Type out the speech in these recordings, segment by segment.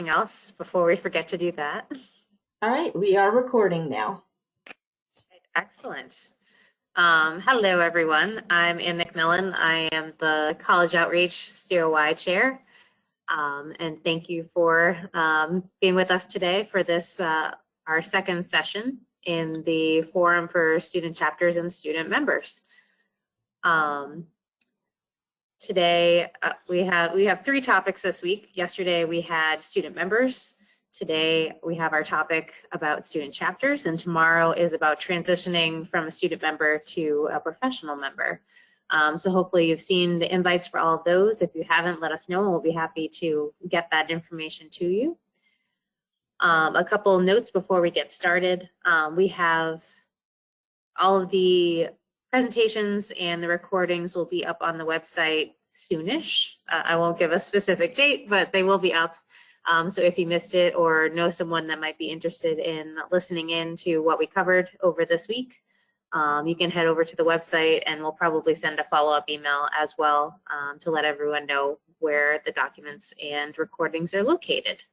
Anything else before we forget to do that? All right, we are recording now. Excellent. Hello, everyone. I'm Ann McMillan. I am the College Outreach COY Chair. And thank you for being with us today for this, our second session in the Forum for Student Chapters and Student Members. Today, we have three topics this week. Yesterday, we had student members. Today, we have our topic about student chapters, and tomorrow is about transitioning from a student member to a professional member. So hopefully you've seen the invites for all of those. If you haven't, let us know, and we'll be happy to get that information to you. A couple notes before we get started. We have all of the presentations and the recordings will be up on the website soonish. I won't give a specific date, but they will be up. So if you missed it or know someone that might be interested in listening in to what we covered over this week, you can head over to the website and we'll probably send a follow-up email as well to let everyone know where the documents and recordings are located.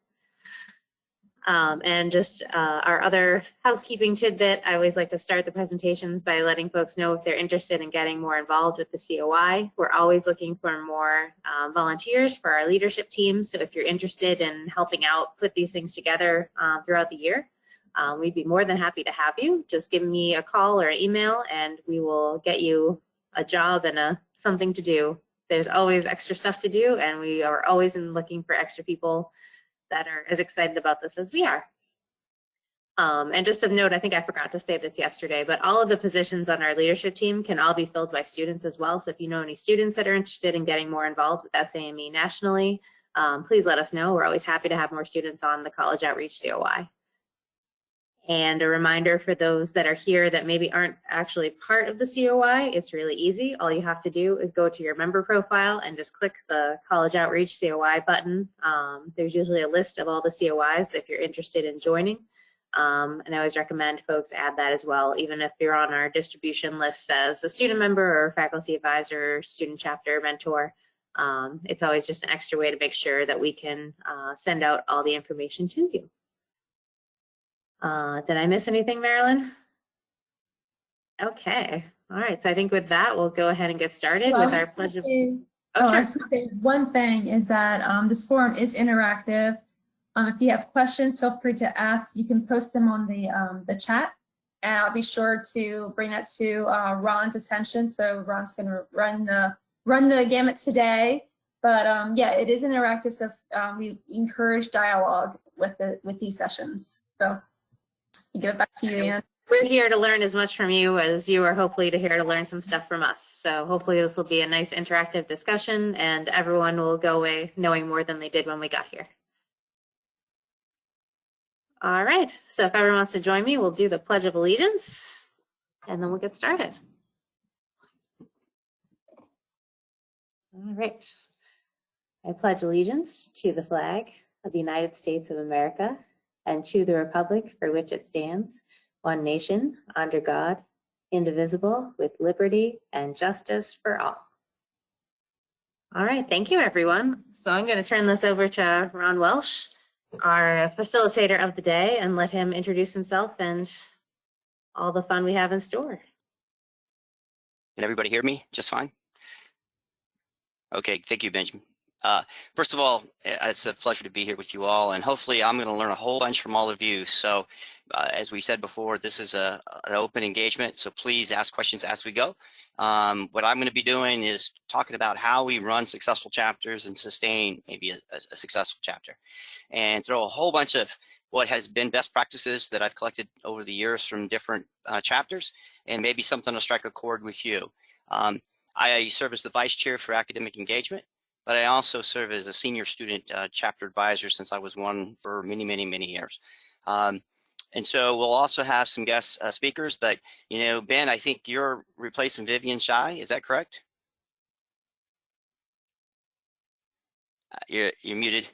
And just our other housekeeping tidbit, I always like to start the presentations by letting folks know if they're interested in getting more involved with the COI. We're always looking for more volunteers for our leadership team. So if you're interested in helping out put these things together throughout the year, we'd be more than happy to have you. Just give me a call or an email and we will get you a job and something to do. There's always extra stuff to do and we are always looking for extra people that are as excited about this as we are. And just of note, I think I forgot to say this yesterday, but all of the positions on our leadership team can all be filled by students as well. So if you know any students that are interested in getting more involved with SAME nationally, please let us know. We're always happy to have more students on the College Outreach COI. And a reminder for those that are here that maybe aren't actually part of the COI, it's really easy. All you have to do is go to your member profile and just click the College Outreach COI button. There's usually a list of all the COIs if you're interested in joining. And I always recommend folks add that as well, even if you're on our distribution list as a student member or faculty advisor, student chapter, mentor. It's always just an extra way to make sure that we can send out all the information to you. Did I miss anything, Marilyn? Okay. All right. So I think with that, we'll go ahead and get started with our pledge of. I was going to say one thing is that this forum is interactive. If you have questions, feel free to ask. You can post them on the chat, and I'll be sure to bring that to Ron's attention. So Ron's going to run the gamut today. But yeah, it is interactive, so we encourage dialogue with these sessions. So. Give it back to you, Ann. We're here to learn as much from you as you are hopefully here to learn some stuff from us. So hopefully this will be a nice interactive discussion and everyone will go away knowing more than they did when we got here. All right, so if everyone wants to join me, we'll do the Pledge of Allegiance and then we'll get started. All right. I pledge allegiance to the flag of the United States of America and to the republic for which it stands, one nation, under God, indivisible, with liberty and justice for all. All right, thank you, everyone. So I'm going to turn this over to Ron Welsh, our facilitator of the day, and let him introduce himself and all the fun we have in store. Can everybody hear me just fine? Okay, thank you, Benjamin. First of all, it's a pleasure to be here with you all, and hopefully I'm going to learn a whole bunch from all of you. So as we said before, this is an open engagement, so please ask questions as we go. What I'm going to be doing is talking about how we run successful chapters and sustain maybe a successful chapter, and throw a whole bunch of what has been best practices that I've collected over the years from different chapters, and maybe something to strike a chord with you. I serve as the Vice Chair for Academic Engagement, but I also serve as a senior student chapter advisor since I was one for many, many, many years. And so we'll also have some guest speakers, but you know, Ben, I think you're replacing Vivian Shai, is that correct? You're muted.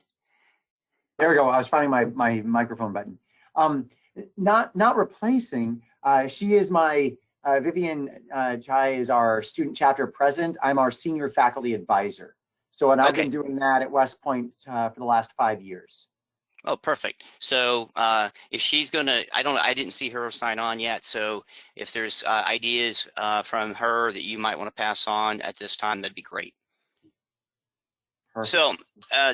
There we go. I was finding my microphone button. Not replacing. She is my Vivian Chai is our student chapter president. I'm our senior faculty advisor. So, and I've been doing that at West Point for the last 5 years. Oh, perfect. So if she's gonna, I didn't see her sign on yet. So if there's ideas from her that you might want to pass on at this time, that'd be great. Perfect. So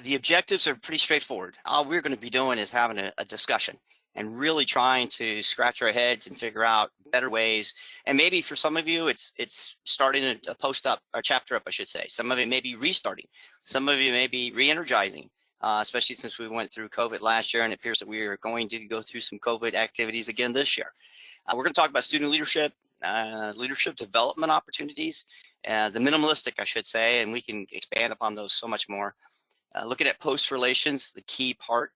the objectives are pretty straightforward. All we're going to be doing is having a discussion and really trying to scratch our heads and figure out better ways. And maybe for some of you, it's starting a post up, or chapter up, I should say. Some of it may be restarting. Some of you may be re-energizing, especially since we went through COVID last year, and it appears that we are going to go through some COVID activities again this year. We're going to talk about student leadership, leadership development opportunities, the minimalistic, I should say, and we can expand upon those so much more. Looking at post relations, the key part,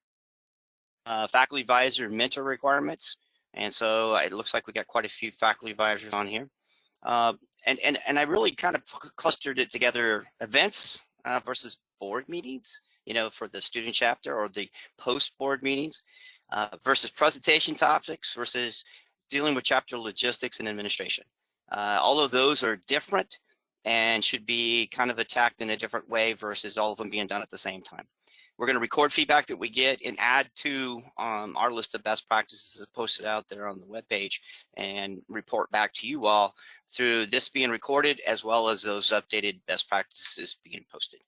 faculty advisor mentor requirements. And so it looks like we got quite a few faculty advisors on here. And I really kind of clustered it together, events versus board meetings, you know, for the student chapter or the post board meetings versus presentation topics versus dealing with chapter logistics and administration. All of those are different and should be kind of attacked in a different way versus all of them being done at the same time. We're going to record feedback that we get and add to our list of best practices posted out there on the webpage and report back to you all through this being recorded as well as those updated best practices being posted.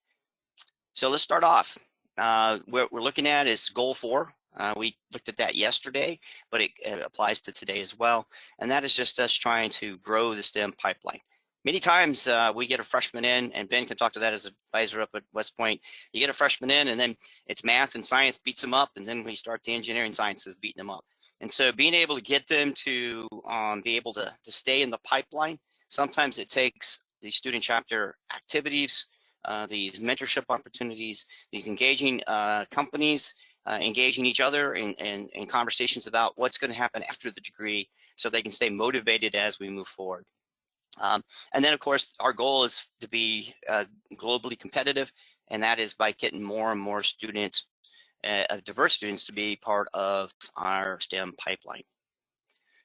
So let's start off. What we're looking at is goal 4. We looked at that yesterday, but it applies to today as well. And that is just us trying to grow the STEM pipeline. Many times we get a freshman in, and Ben can talk to that as an advisor up at West Point. You get a freshman in, and then it's math and science beats them up, and then we start the engineering sciences beating them up. And so being able to get them to be able to stay in the pipeline, sometimes it takes the student chapter activities, these mentorship opportunities, these engaging companies, engaging each other in conversations about what's going to happen after the degree so they can stay motivated as we move forward. And then, of course, our goal is to be globally competitive, and that is by getting more and more students, diverse students, to be part of our STEM pipeline.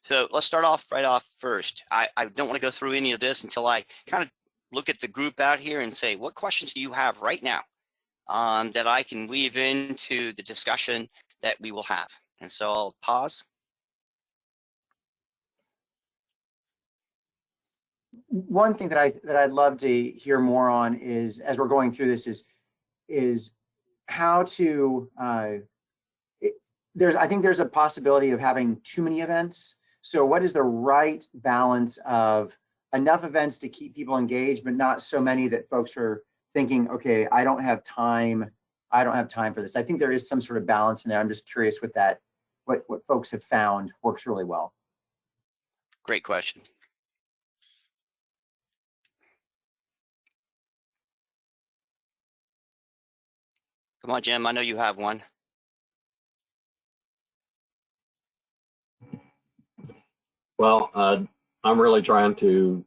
So let's start off right off first. I don't want to go through any of this until I kind of look at the group out here and say, what questions do you have right now that I can weave into the discussion that we will have? And so I'll pause. One thing that I'd love to hear more on is, as we're going through this, is how to I think there's a possibility of having too many events. So what is the right balance of enough events to keep people engaged, but not so many that folks are thinking, okay, I don't have time for this. I think there is some sort of balance in there. I'm just curious with that, what folks have found works really well. Great question. Come on, Jim, I know you have one. Well, I'm really trying to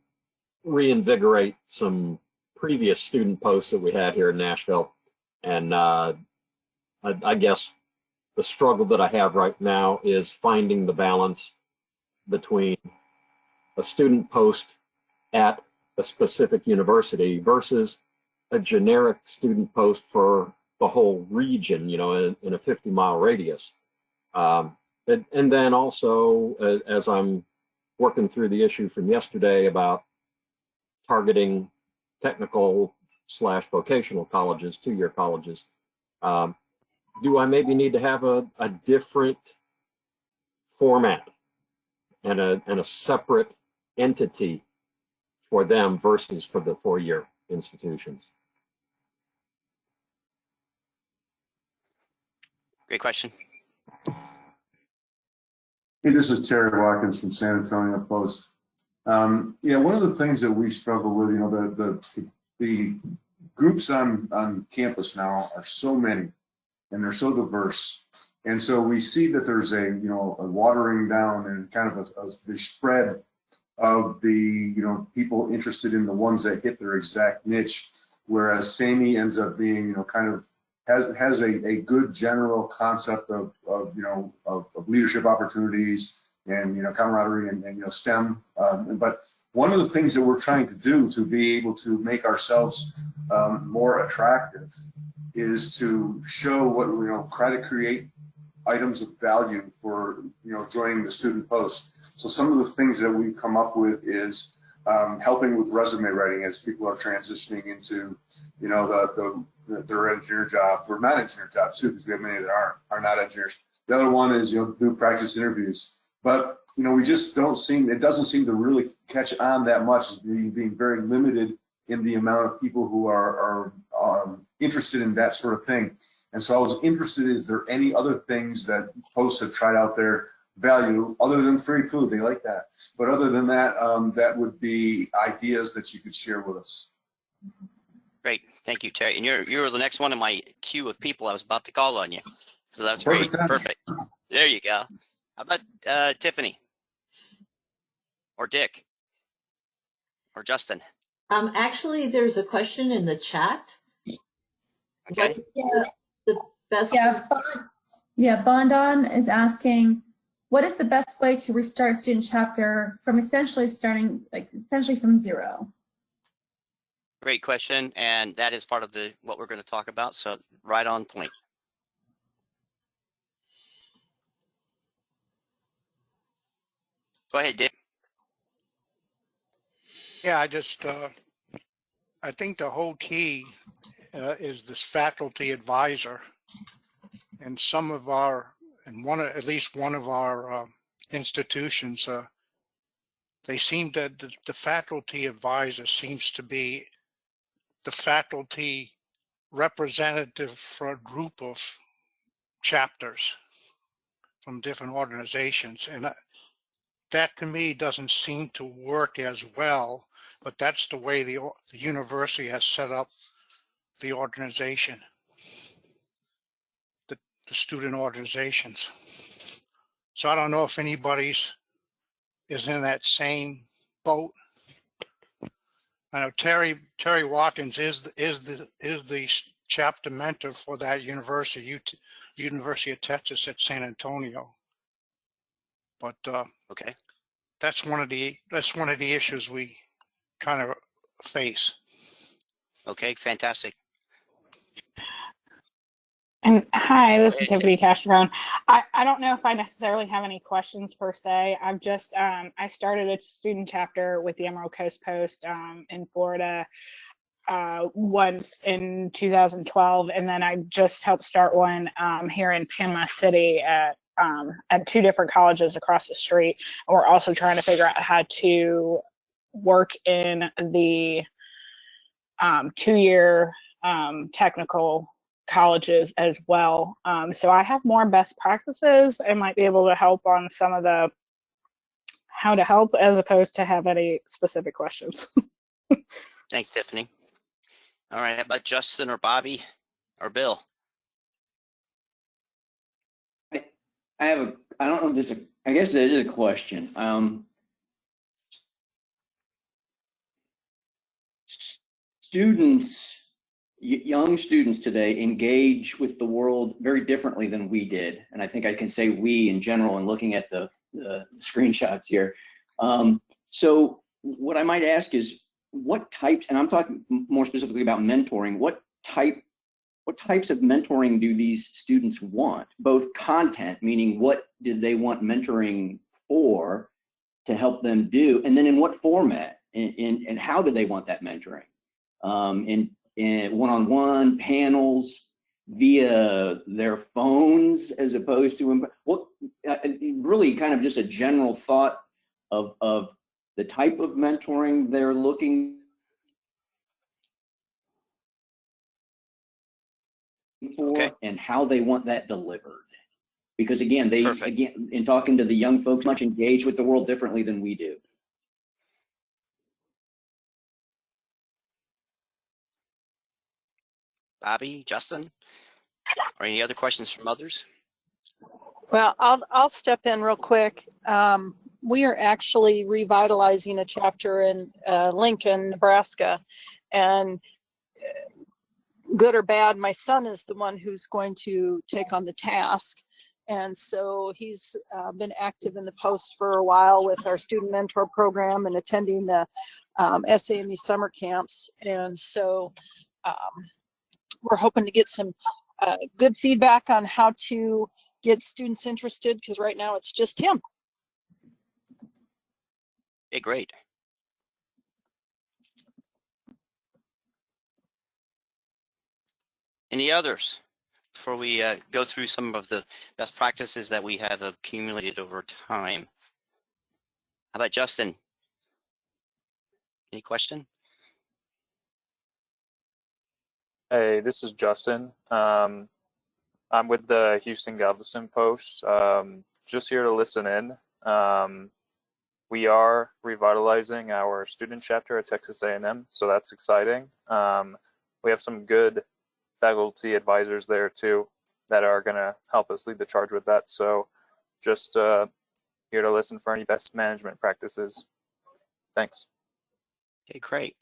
reinvigorate some previous student posts that we had here in Nashville. And I guess the struggle that I have right now is finding the balance between a student post at a specific university versus a generic student post for the whole region, you know, in a 50-mile radius. And then also, as I'm working through the issue from yesterday about targeting technical/vocational colleges, 2-year colleges, do I maybe need to have a different format and a separate entity for them versus for the 4-year institutions? Great question. Hey, this is Terry Watkins from San Antonio Post. Yeah, one of the things that we struggle with, you know, the groups on campus now are so many, and they're so diverse, and so we see that there's a watering down and kind of the spread of the people interested in the ones that hit their exact niche, whereas SAME ends up being kind of has a good general concept of leadership opportunities and camaraderie and STEM. But one of the things that we're trying to do to be able to make ourselves more attractive is to show what try to create items of value for, joining the student post. So some of the things that we've come up with is helping with resume writing as people are transitioning into, their engineer jobs, or not engineer jobs too, because we have many that are not engineers. The other one is, do practice interviews. But, we just it doesn't seem to really catch on that much, as being very limited in the amount of people who are interested in that sort of thing. And so I was interested, is there any other things that posts have tried out there value other than free food? They like that. But other than that, that would be ideas that you could share with us. Great. Thank you, Terry. And you're the next one in my queue of people I was about to call on you. So that's great. Perfect. There you go. How about Tiffany? Or Dick? Or Justin? Actually, there's a question in the chat. Okay. The best. Bondan is asking, what is the best way to restart student chapter from essentially from zero? Great question, and that is part of what we're going to talk about. So right on point. Go ahead, Dick. Yeah, I think the whole key is this faculty advisor, and at least one of our institutions, they seem that the faculty advisor seems to be the faculty representative for a group of chapters from different organizations, and that to me doesn't seem to work as well, but that's the way the university has set up the organization, the student organizations. So I don't know if anybody's is in that same boat. I know Terry Watkins is the chapter mentor for that university, University of Texas at San Antonio. But okay, that's one of the issues we kind of face. Okay, fantastic. And hi, this is Go ahead, Tiffany Castrone. I don't know if I necessarily have any questions per se. I've just, I started a student chapter with the Emerald Coast Post in Florida once in 2012. And then I just helped start one here in Panama City at 2 different colleges across the street. And we're also trying to figure out how to work in the 2-year technical colleges as well. So I have more best practices and might be able to help on some of the how to help, as opposed to have any specific questions. Thanks, Tiffany. All right, how about Justin or Bobby or Bill? I don't know if this I guess it is a question. Young students today engage with the world very differently than we did. And I think I can say we in general, and looking at the screenshots here. So what I might ask is, what types, and I'm talking more specifically about mentoring, what types of mentoring do these students want? Both content, meaning what do they want mentoring for to help them do, and then in what format, and how do they want that mentoring? In one-on-one panels, via their phones, as opposed to really kind of just a general thought of the type of mentoring they're looking for, and how they want that delivered. Because again, in talking to the young folks, much engaged with the world differently than we do. Bobby, Justin, or any other questions from others? Well, I'll step in real quick. We are actually revitalizing a chapter in Lincoln, Nebraska, and good or bad, my son is the one who's going to take on the task. And so he's been active in the post for a while with our student mentor program and attending the SAME summer camps. And so we're hoping to get some good feedback on how to get students interested, because right now it's just him. Okay, great. Any others before we go through some of the best practices that we have accumulated over time? How about Justin? Any question? Hey, this is Justin. I'm with the Houston Galveston Post. Just here to listen in. We are revitalizing our student chapter at Texas A&M, so that's exciting. We have some good faculty advisors there too that are going to help us lead the charge with that. So just here to listen for any best management practices. Thanks. Okay, great.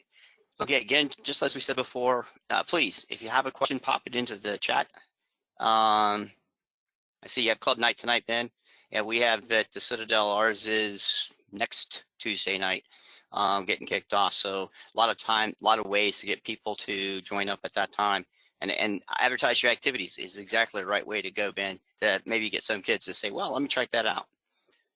Okay, again, just as we said before, please, if you have a question, pop it into the chat. I see you have club night tonight, Ben. Yeah, we have at the Citadel. Ours is next Tuesday night, getting kicked off. So a lot of time, a lot of ways to get people to join up at that time. And advertise your activities is exactly the right way to go, Ben, to maybe get some kids to say, well, let me check that out.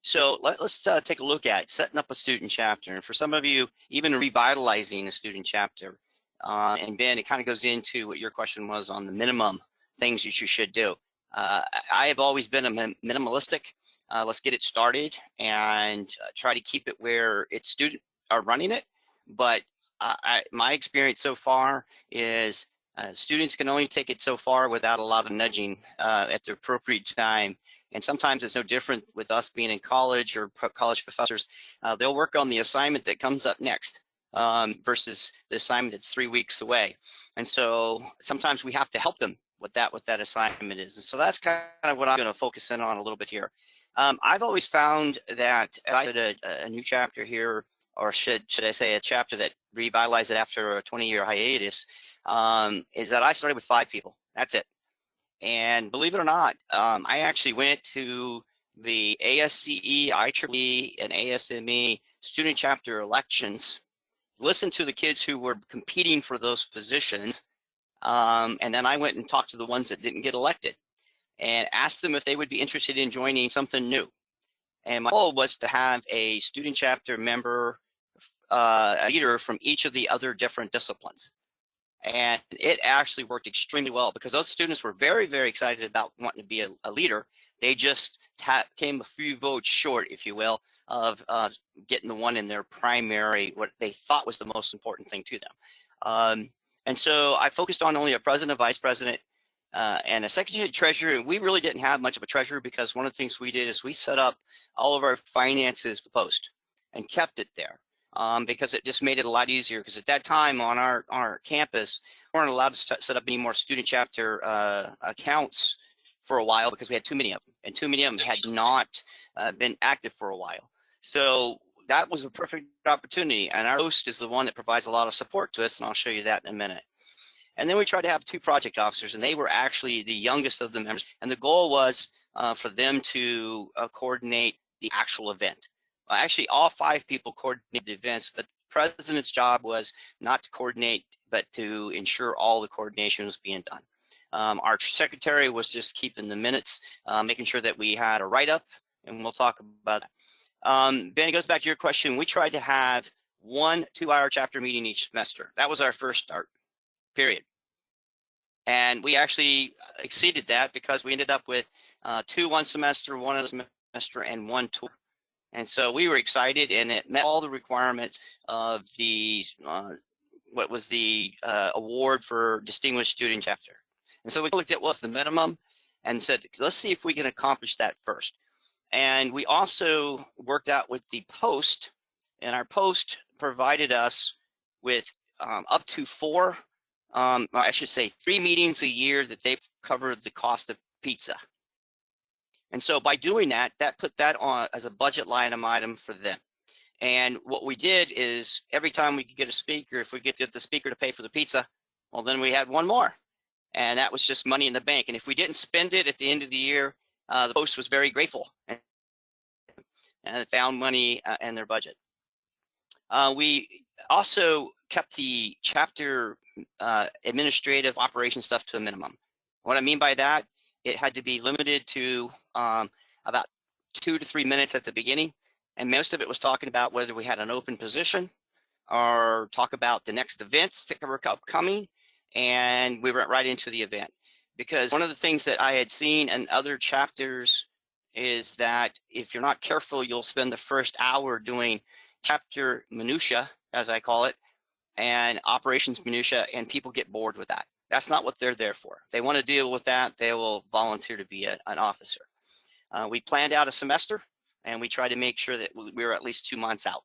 So let's take a look at setting up a student chapter. And for some of you, even revitalizing a student chapter. And Ben, it kind of goes into what your question was on the minimum things that you should do. I have always been a minimalistic. Let's get it started and try to keep it where its students are running it. But my experience so far is students can only take it so far without a lot of nudging at the appropriate time. And sometimes it's no different with us being in college or college professors. They'll work on the assignment that comes up next versus the assignment that's 3 weeks away. And so sometimes we have to help them with that assignment is. And so that's kind of what I'm going to focus in on a little bit here. I've always found that I did a new chapter here, or should I say a chapter that revitalized it after a 20-year hiatus, is that I started with 5 people. That's it. And believe it or not, I actually went to the ASCE, IEEE, and ASME student chapter elections, listened to the kids who were competing for those positions, and then I went and talked to the ones that didn't get elected and asked them if they would be interested in joining something new. And my goal was to have a student chapter member, a leader from each of the other different disciplines. And it actually worked extremely well because those students were very, very excited about wanting to be a leader. They just came a few votes short, if you will, of getting the one in their primary, what they thought was the most important thing to them. And so I focused on only a president, a vice president, and a secretary treasurer. And we really didn't have much of a treasurer because one of the things we did is we set up all of our finances post and kept it there. Because it just made it a lot easier. Because at that time on our campus, we weren't allowed to set up any more student chapter accounts for a while because we had too many of them, and too many of them had not been active for a while. So that was a perfect opportunity. And our host is the one that provides a lot of support to us, and I'll show you that in a minute. And then we tried to have 2 project officers, and they were actually the youngest of the members. And the goal was for them to coordinate the actual event. Actually, all 5 people coordinated the events, but the president's job was not to coordinate, but to ensure all the coordination was being done. Our secretary was just keeping the minutes, making sure that we had a write-up, and we'll talk about that. Ben, it goes back to your question. We tried to have 1 2-hour chapter meeting each semester. That was our first start, period. And we actually exceeded that because we ended up with 2 one semester, 1 other semester, and 1 tour. And so we were excited, and it met all the requirements of the what was the award for distinguished student chapter. And so we looked at what's the minimum and said, let's see if we can accomplish that first. And we also worked out with the post, and our post provided us with up to 4, I should say 3 meetings a year that they covered the cost of pizza. And so by doing that, that put that on as a budget line item for them. And what we did is every time we could get a speaker, if we could get the speaker to pay for the pizza, well, then we had 1 more. And that was just money in the bank. And if we didn't spend it at the end of the year, the post was very grateful and found money in their budget. We also kept the chapter administrative operation stuff to a minimum. What I mean by that it had to be limited to about 2 to 3 minutes at the beginning. And most of it was talking about whether we had an open position or talk about the next events that were upcoming. And we went right into the event. Because one of the things that I had seen in other chapters is that if you're not careful, you'll spend the first hour doing chapter minutia, as I call it, and operations minutia, and people get bored with that. That's not what they're there for. If they want to deal with that, they will volunteer to be an officer. We planned out a semester, and we tried to make sure that we were at least 2 months out.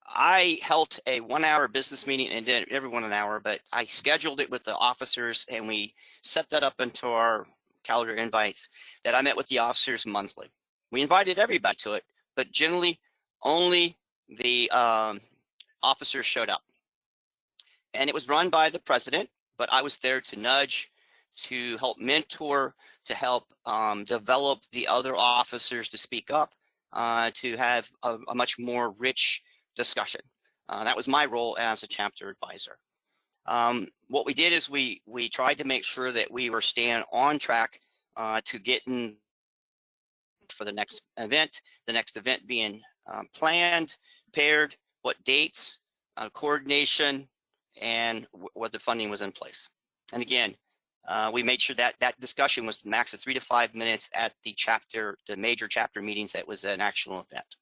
I held a 1-hour business meeting, and did everyone an hour, but I scheduled it with the officers, and we set that up into our calendar invites that I met with the officers monthly. We invited everybody to it, but generally only the officers showed up. And it was run by the president, but I was there to nudge, to help mentor, to help develop the other officers to speak up, to have a much more rich discussion. That was my role as a chapter advisor. What we did is we tried to make sure that we were staying on track to get in for the next event being planned, paired, what dates, coordination, and what the funding was in place. And again, we made sure that that discussion was max of 3 to 5 minutes at the major chapter meetings. That was an actual event.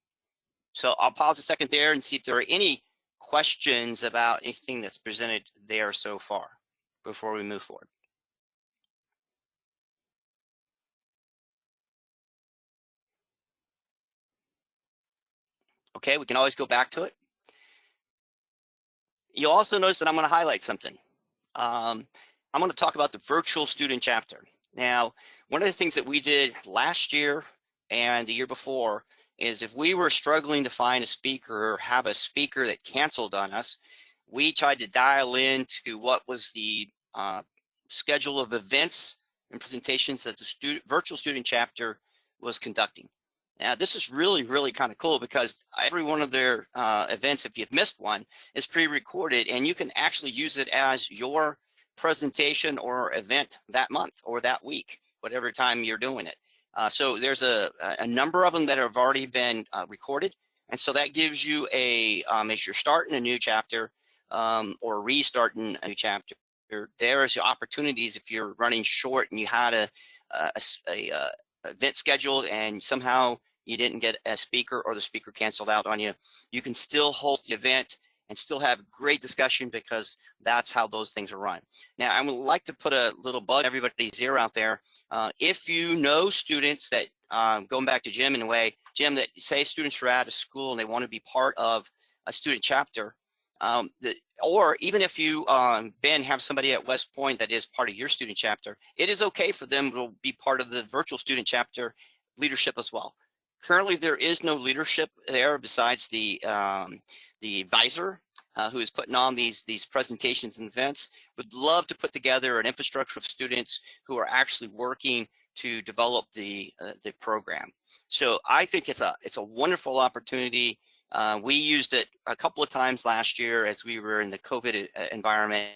So I'll pause a second there and see if there are any questions about anything that's presented there so far before we move forward. Okay, we can always go back to it. You'll also notice that I'm going to highlight something. I'm going to talk about the virtual student chapter. Now, one of the things that we did last year and the year before is if we were struggling to find a speaker or have a speaker that canceled on us, we tried to dial into what was the schedule of events and presentations that the virtual student chapter was conducting. Now, this is really, really kind of cool because every one of their events, if you've missed one, is pre-recorded, and you can actually use it as your presentation or event that month or that week, whatever time you're doing it. So there's a number of them that have already been recorded, and so that gives you as you're starting a new chapter or restarting a new chapter, there's your opportunities if you're running short and you had a event scheduled and somehow you didn't get a speaker or the speaker canceled out on you, you can still host the event and still have great discussion because that's how those things are run. Now, I would like to put a little bug in everybody's ear out there. If you know students that, going back to Jim in a way, Jim, that say students are out of school and they want to be part of a student chapter, or even if you, Ben, have somebody at West Point that is part of your student chapter, it is okay for them to be part of the virtual student chapter leadership as well. Currently, there is no leadership there besides the advisor who is putting on these presentations and events. Would love to put together an infrastructure of students who are actually working to develop the program. So I think it's a wonderful opportunity. We used it a couple of times last year as we were in the COVID environment,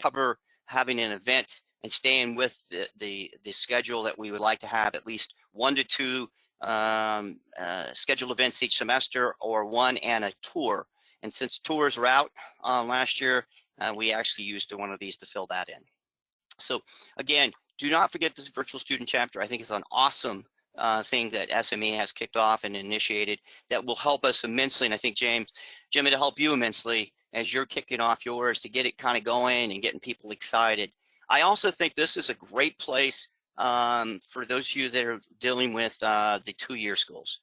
cover having an event and staying with the schedule that we would like to have at least 1 to 2 scheduled events each semester, or 1 and a tour. And since tours were out last year, we actually used one of these to fill that in. So again, do not forget this virtual student chapter. I think it's an awesome thing that SMA has kicked off and initiated that will help us immensely. And I think, Jim, it'll help you immensely as you're kicking off yours to get it kind of going and getting people excited. I also think this is a great place for those of you that are dealing with the 2-year schools.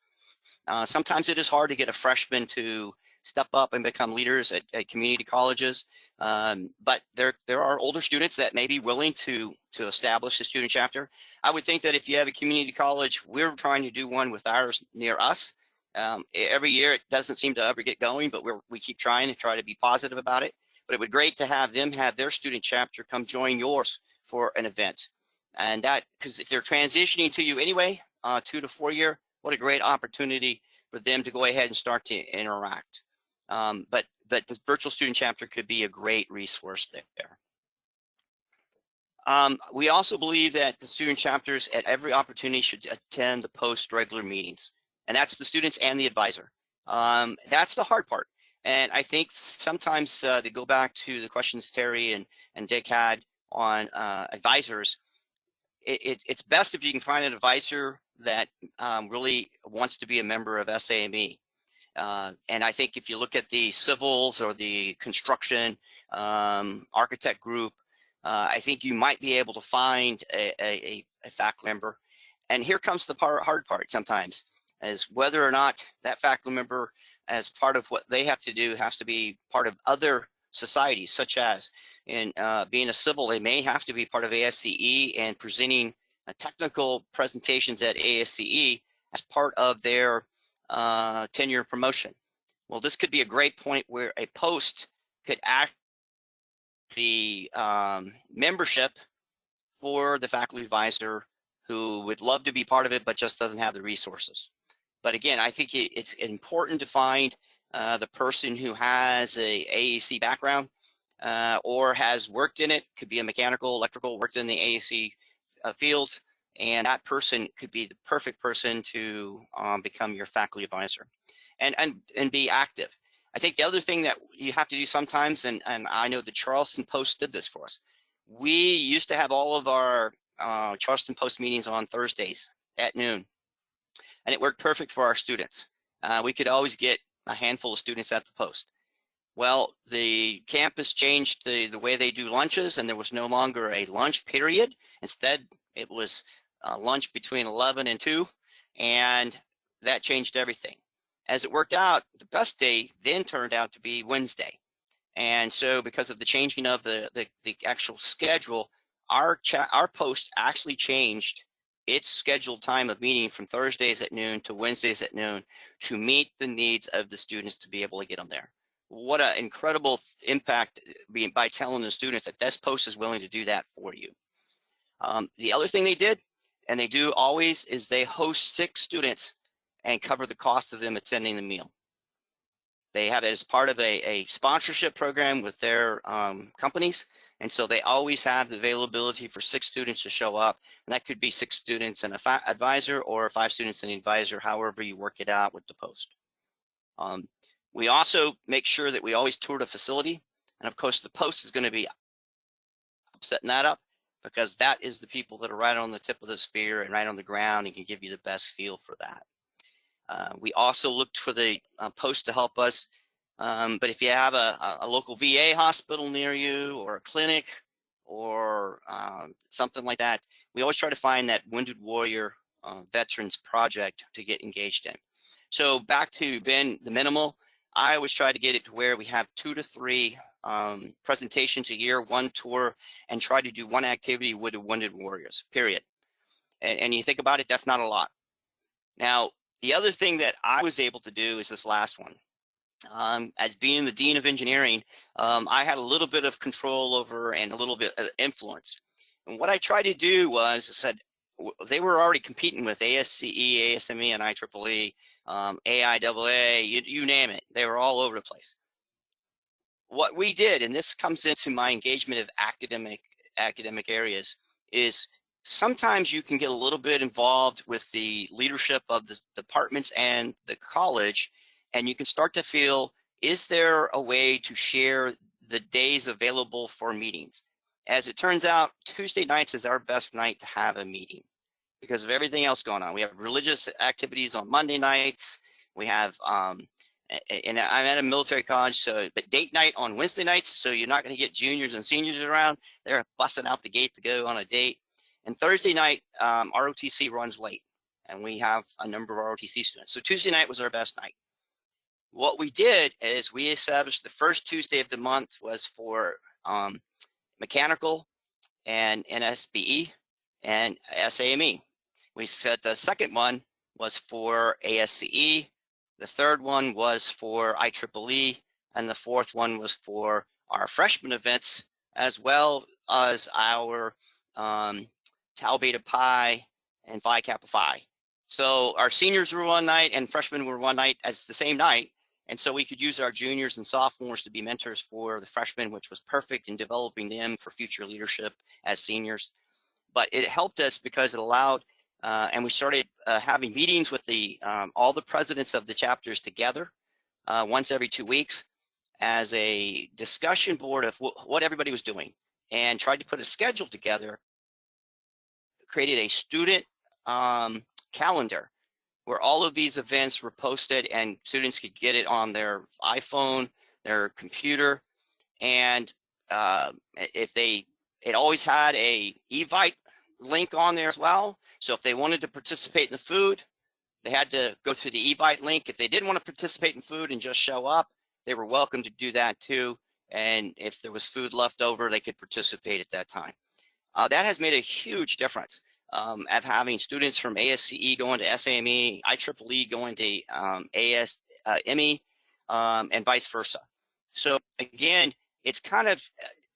Sometimes it is hard to get a freshman to step up and become leaders at community colleges, but there are older students that may be willing to establish a student chapter. I would think that if you have a community college, we're trying to do one with ours near us. Every year it doesn't seem to ever get going, but we keep trying to be positive about it. But it would be great to have them have their student chapter come join yours for an event. And that, because if they're transitioning to you anyway, 2 to 4 year, what a great opportunity for them to go ahead and start to interact. But the virtual student chapter could be a great resource there. We also believe that the student chapters at every opportunity should attend the post-regular meetings, and that's the students and the advisor. That's the hard part. And I think sometimes to go back to the questions Terry and Dick had on advisors, it's best if you can find an advisor that really wants to be a member of SAME. And I think if you look at the civils or the construction architect group, I think you might be able to find a faculty member. And here comes the hard part sometimes, is whether or not that faculty member, as part of what they have to do, has to be part of other societies, such as in being a civil, they may have to be part of ASCE and presenting technical presentations at ASCE as part of their tenure promotion. Well, this could be a great point where a post could act the membership for the faculty advisor who would love to be part of it but just doesn't have the resources. But again, I think it's important to find the person who has a AEC background or has worked in it, could be a mechanical, electrical, worked in the AEC field, and that person could be the perfect person to become your faculty advisor and be active. I think the other thing that you have to do sometimes, and I know the Charleston Post did this for us, we used to have all of our Charleston Post meetings on Thursdays at noon, and it worked perfect for our students. We could always get a handful of students at the Post. Well, the campus changed the way they do lunches, and there was no longer a lunch period. Instead, it was lunch between 11 and 2, and that changed everything. As it worked out, the best day then turned out to be Wednesday. And so because of the changing of the actual schedule, our Post actually changed its scheduled time of meeting from Thursdays at noon to Wednesdays at noon to meet the needs of the students to be able to get them there. What an incredible impact by telling the students that this Post is willing to do that for you. The other thing they did, and they do always, is they host 6 students and cover the cost of them attending the meal. They have it as part of a sponsorship program with their companies, and so they always have the availability for 6 students to show up, and that could be 6 students and an advisor, or 5 students and an advisor, however you work it out with the Post. We also make sure that we always tour the facility, and of course the Post is going to be setting that up, because that is the people that are right on the tip of the spear and right on the ground and can give you the best feel for that. We also looked for the Post to help us, but if you have a local VA hospital near you, or a clinic, or something like that, we always try to find that Wounded Warrior Veterans Project to get engaged in. So back to Ben, the minimal, I always try to get it to where we have 2 to 3 presentations a year, 1 tour, and try to do 1 activity with the Wounded Warriors, period. And you think about it, that's not a lot. Now, the other thing that I was able to do is this last one. As being the Dean of Engineering, I had a little bit of control over and a little bit of influence. And what I tried to do was, I said, they were already competing with ASCE, ASME, and IEEE, AIAA, you name it. They were all over the place. What we did, and this comes into my engagement of academic areas, is sometimes you can get a little bit involved with the leadership of the departments and the college, and you can start to feel, is there a way to share the days available for meetings? As it turns out, Tuesday nights is our best night to have a meeting because of everything else going on. We have religious activities on Monday nights. We have, and I'm at a military college, but date night on Wednesday nights, so you're not going to get juniors and seniors around. They're busting out the gate to go on a date. And Thursday night, ROTC runs late, and we have a number of ROTC students. So Tuesday night was our best night. What we did is we established the first Tuesday of the month was for mechanical and NSBE and SAME. We said the second one was for ASCE, the third one was for IEEE, and the fourth one was for our freshman events, as well as our Tau Beta Pi and Phi Kappa Phi. So our seniors were one night and freshmen were one night as the same night, And so we could use our juniors and sophomores to be mentors for the freshmen, which was perfect in developing them for future leadership as seniors. But it helped us because it allowed, and we started having meetings with all the presidents of the chapters together once every 2 weeks as a discussion board of what everybody was doing, and tried to put a schedule together, created a student calendar where all of these events were posted and students could get it on their iPhone, their computer, and it always had a Evite link on there as well. So if they wanted to participate in the food, they had to go through the Evite link. If they didn't want to participate in food and just show up, they were welcome to do that too. And if there was food left over, they could participate at that time. That has made a huge difference of having students from ASCE going to SAME, IEEE going to ASME, and vice versa. So again, it's kind of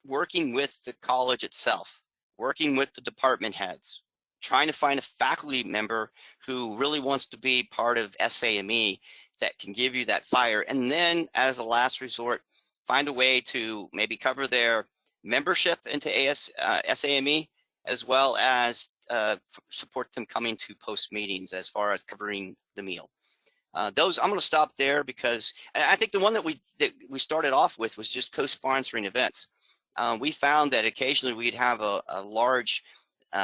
working with the college itself, working with the department heads, trying to find a faculty member who really wants to be part of SAME that can give you that fire. And then as a last resort, find a way to maybe cover their membership into SAME, as well as support them coming to post meetings as far as covering the meal. I'm going to stop there because I think the one that we started off with was just co-sponsoring events. We found that occasionally we'd have a large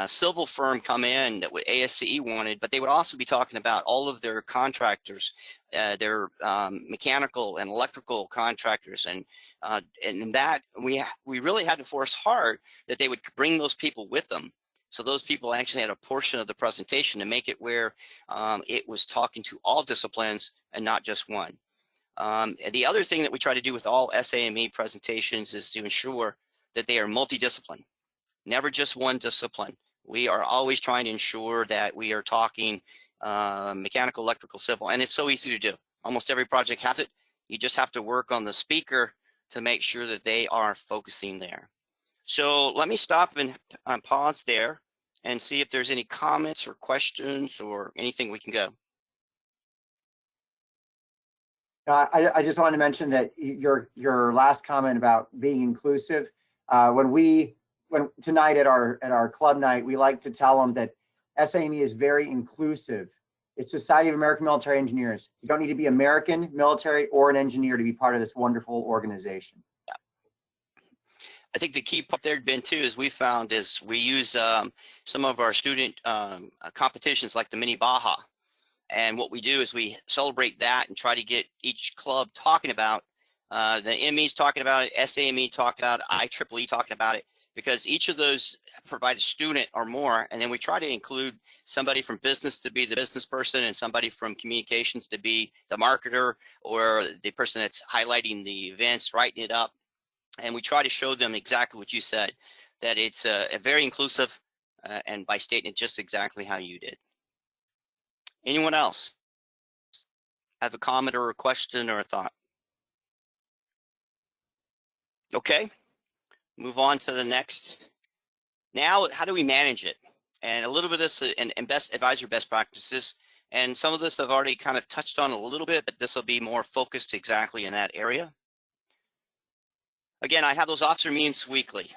civil firm come in that what ASCE wanted, but they would also be talking about all of their contractors, their mechanical and electrical contractors, and that we really had to force hard that they would bring those people with them. So those people actually had a portion of the presentation to make it where it was talking to all disciplines and not just one. The other thing that we try to do with all SAME presentations is to ensure that they are multidiscipline, never just one discipline. We are always trying to ensure that we are talking mechanical, electrical, civil, and it's so easy to do. Almost every project has it. You just have to work on the speaker to make sure that they are focusing there. So let me stop and pause there and see if there's any comments or questions or anything we can go. I just wanted to mention that your last comment about being inclusive, when tonight at our club night, we like to tell them that SAME is very inclusive. It's Society of American Military Engineers. You don't need to be American, military, or an engineer to be part of this wonderful organization. I think the key part there, Ben, too, is we found is we use some of our student competitions like the Mini Baja. And what we do is we celebrate that and try to get each club talking about the ME's talking about it, SAME talking about it, IEEE talking about it, because each of those provide a student or more. And then we try to include somebody from business to be the business person and somebody from communications to be the marketer or the person that's highlighting the events, writing it up. And we try to show them exactly what you said, that it's a very inclusive and by stating it just exactly how you did. Anyone else have a comment or a question or a thought? Okay, move on to the next. Now, how do we manage it? And a little bit of this and best advisor best practices. And some of this I've already kind of touched on a little bit, but this will be more focused exactly in that area. Again, I have those officer meetings weekly.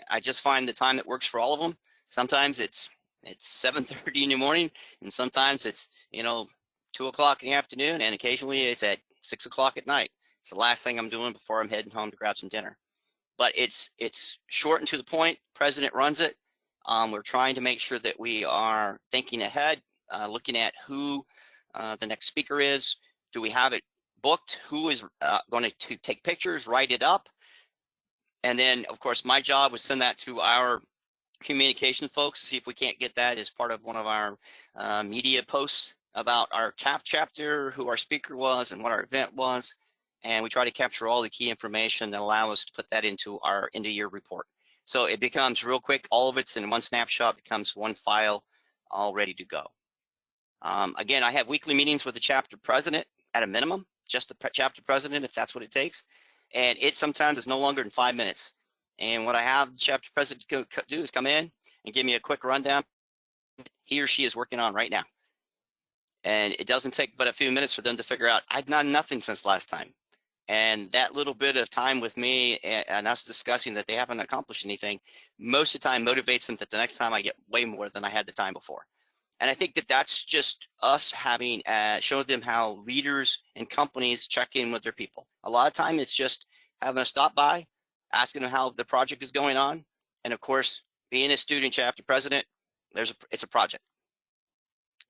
I just find the time that works for all of them. Sometimes it's 7:30 in the morning, and sometimes it's 2 o'clock in the afternoon, and occasionally it's at 6 o'clock at night. It's the last thing I'm doing before I'm heading home to grab some dinner. But it's short and to the point. President runs it. We're trying to make sure that we are thinking ahead, looking at who the next speaker is. Do we have it booked? Who is going to take pictures, write it up? And then, of course, my job was send that to our communication folks to see if we can't get that as part of one of our media posts about our chapter, who our speaker was and what our event was. And we try to capture all the key information that allow us to put that into our end-of-year report. So it becomes real quick. All of it's in one snapshot, becomes one file, all ready to go. Again, I have weekly meetings with the chapter president at a minimum, just the chapter president, if that's what it takes. And it sometimes is no longer than 5 minutes. And what I have the chapter president do is come in and give me a quick rundown he or she is working on right now. And it doesn't take but a few minutes for them to figure out, I've done nothing since last time. And that little bit of time with me and us discussing that they haven't accomplished anything, most of the time motivates them that the next time I get way more than I had the time before. And I think that that's just us having showed them how leaders and companies check in with their people. A lot of time it's just having a stop by, asking them how the project is going on. And of course, being a student chapter president, it's a project.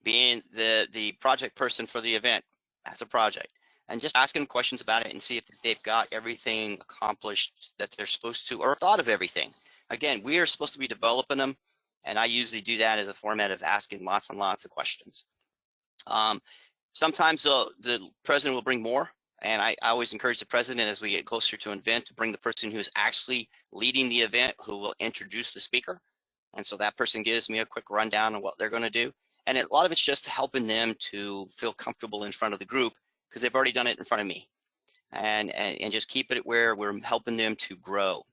Being the project person for the event, that's a project. And just asking questions about it and see if they've got everything accomplished that they're supposed to, or thought of everything. Again, we are supposed to be developing them, and I usually do that as a format of asking lots and lots of questions. Sometimes the president will bring more, and I always encourage the president as we get closer to an event to bring the person who is actually leading the event who will introduce the speaker. And so that person gives me a quick rundown on what they're going to do. And a lot of it's just helping them to feel comfortable in front of the group because they've already done it in front of me. And just keep it where we're helping them to grow.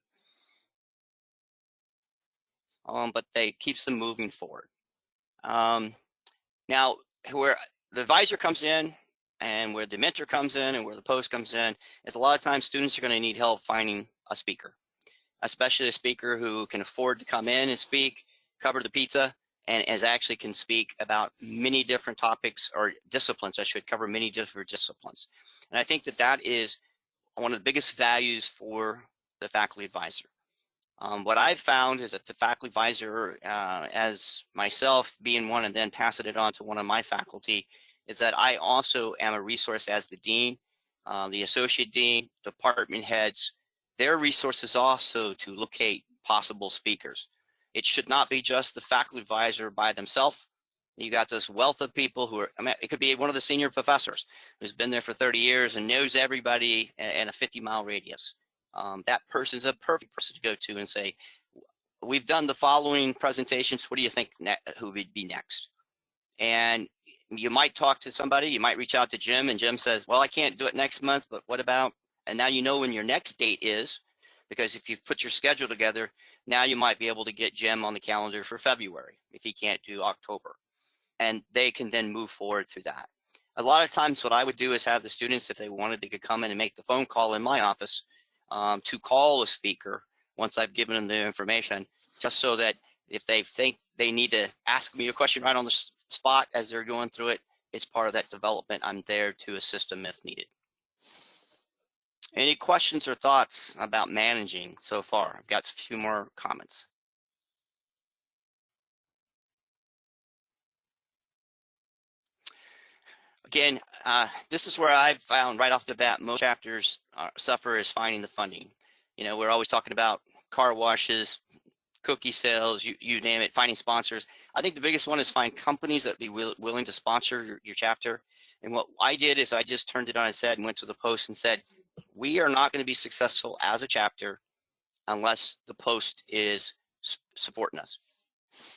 But they keeps them moving forward. Now, where the advisor comes in and where the mentor comes in and where the post comes in is a lot of times students are going to need help finding a speaker, especially a speaker who can afford to come in and speak, cover the pizza, and actually can speak about many different topics or disciplines. I should cover many different disciplines. And I think that that is one of the biggest values for the faculty advisor. What I've found is that the faculty advisor, as myself being one and then passing it on to one of my faculty, is that I also am a resource as the dean, the associate dean, department heads, their resources also to locate possible speakers. It should not be just the faculty advisor by themselves. You got this wealth of people who are, I mean, it could be one of the senior professors who's been there for 30 years and knows everybody in a 50-mile radius. That person's a perfect person to go to and say, we've done the following presentations. What do you think who would be next? And you might talk to somebody, you might reach out to Jim, and Jim says, well, I can't do it next month, but what about, and now you know when your next date is, because if you've put your schedule together, now you might be able to get Jim on the calendar for February if he can't do October. And they can then move forward through that. A lot of times what I would do is have the students, if they wanted, they could come in and make the phone call in my office to call a speaker once I've given them the information, just so that if they think they need to ask me a question right on the spot as they're going through it, it's part of that development. I'm there to assist them if needed. Any questions or thoughts about managing so far? I've got a few more comments. Again, this is where I've found right off the bat, most chapters suffer is finding the funding. You know, we're always talking about car washes, cookie sales, you name it, finding sponsors. I think the biggest one is find companies that be willing to sponsor your chapter. And what I did is I just turned it on its head and went to the post and said, we are not going to be successful as a chapter unless the post is supporting us.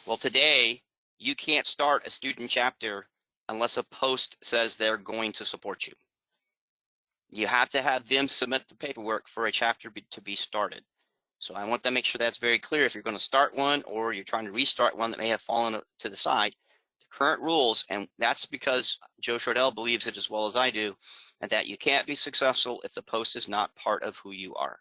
Well, today, you can't start a student chapter unless a post says they're going to support you. You have to have them submit the paperwork for a chapter to be started. So I want to make sure that's very clear. If you're going to start one or you're trying to restart one that may have fallen to the side, the current rules, and that's because Joe Shordell believes it as well as I do, and that you can't be successful if the post is not part of who you are.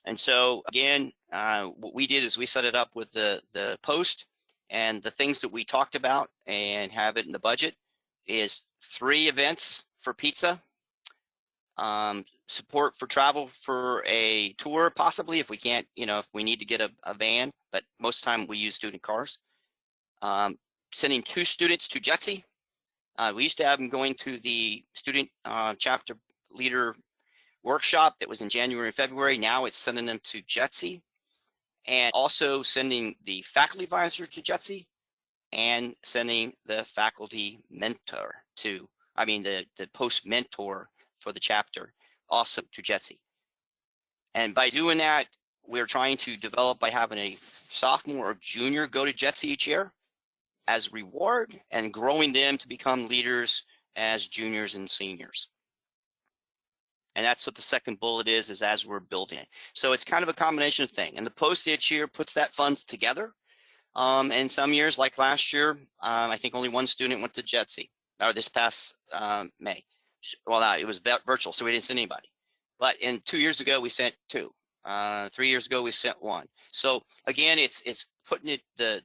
And so again, what we did is we set it up with the post, and the things that we talked about and have it in the budget is 3 events for pizza, support for travel for a tour, possibly if we can't, you know, if we need to get a van, but most of the time we use student cars. Sending 2 students to JETSI. We used to have them going to the student chapter leader workshop that was in January and February. Now it's sending them to JETSI, and also sending the faculty advisor to JETSI and sending the faculty mentor to, the post mentor for the chapter also to JETSI. And by doing that, we're trying to develop by having a sophomore or junior go to JETSI each year as reward and growing them to become leaders as juniors and seniors. And that's what the second bullet is as we're building it. So it's kind of a combination thing. And the post each year puts that funds together. And some years, like last year, I think only 1 student went to JETSI. or this past May. Well, no, it was virtual, so we didn't send anybody. But 2 years ago, we sent 2. 3 years ago, we sent 1. So again, it's putting the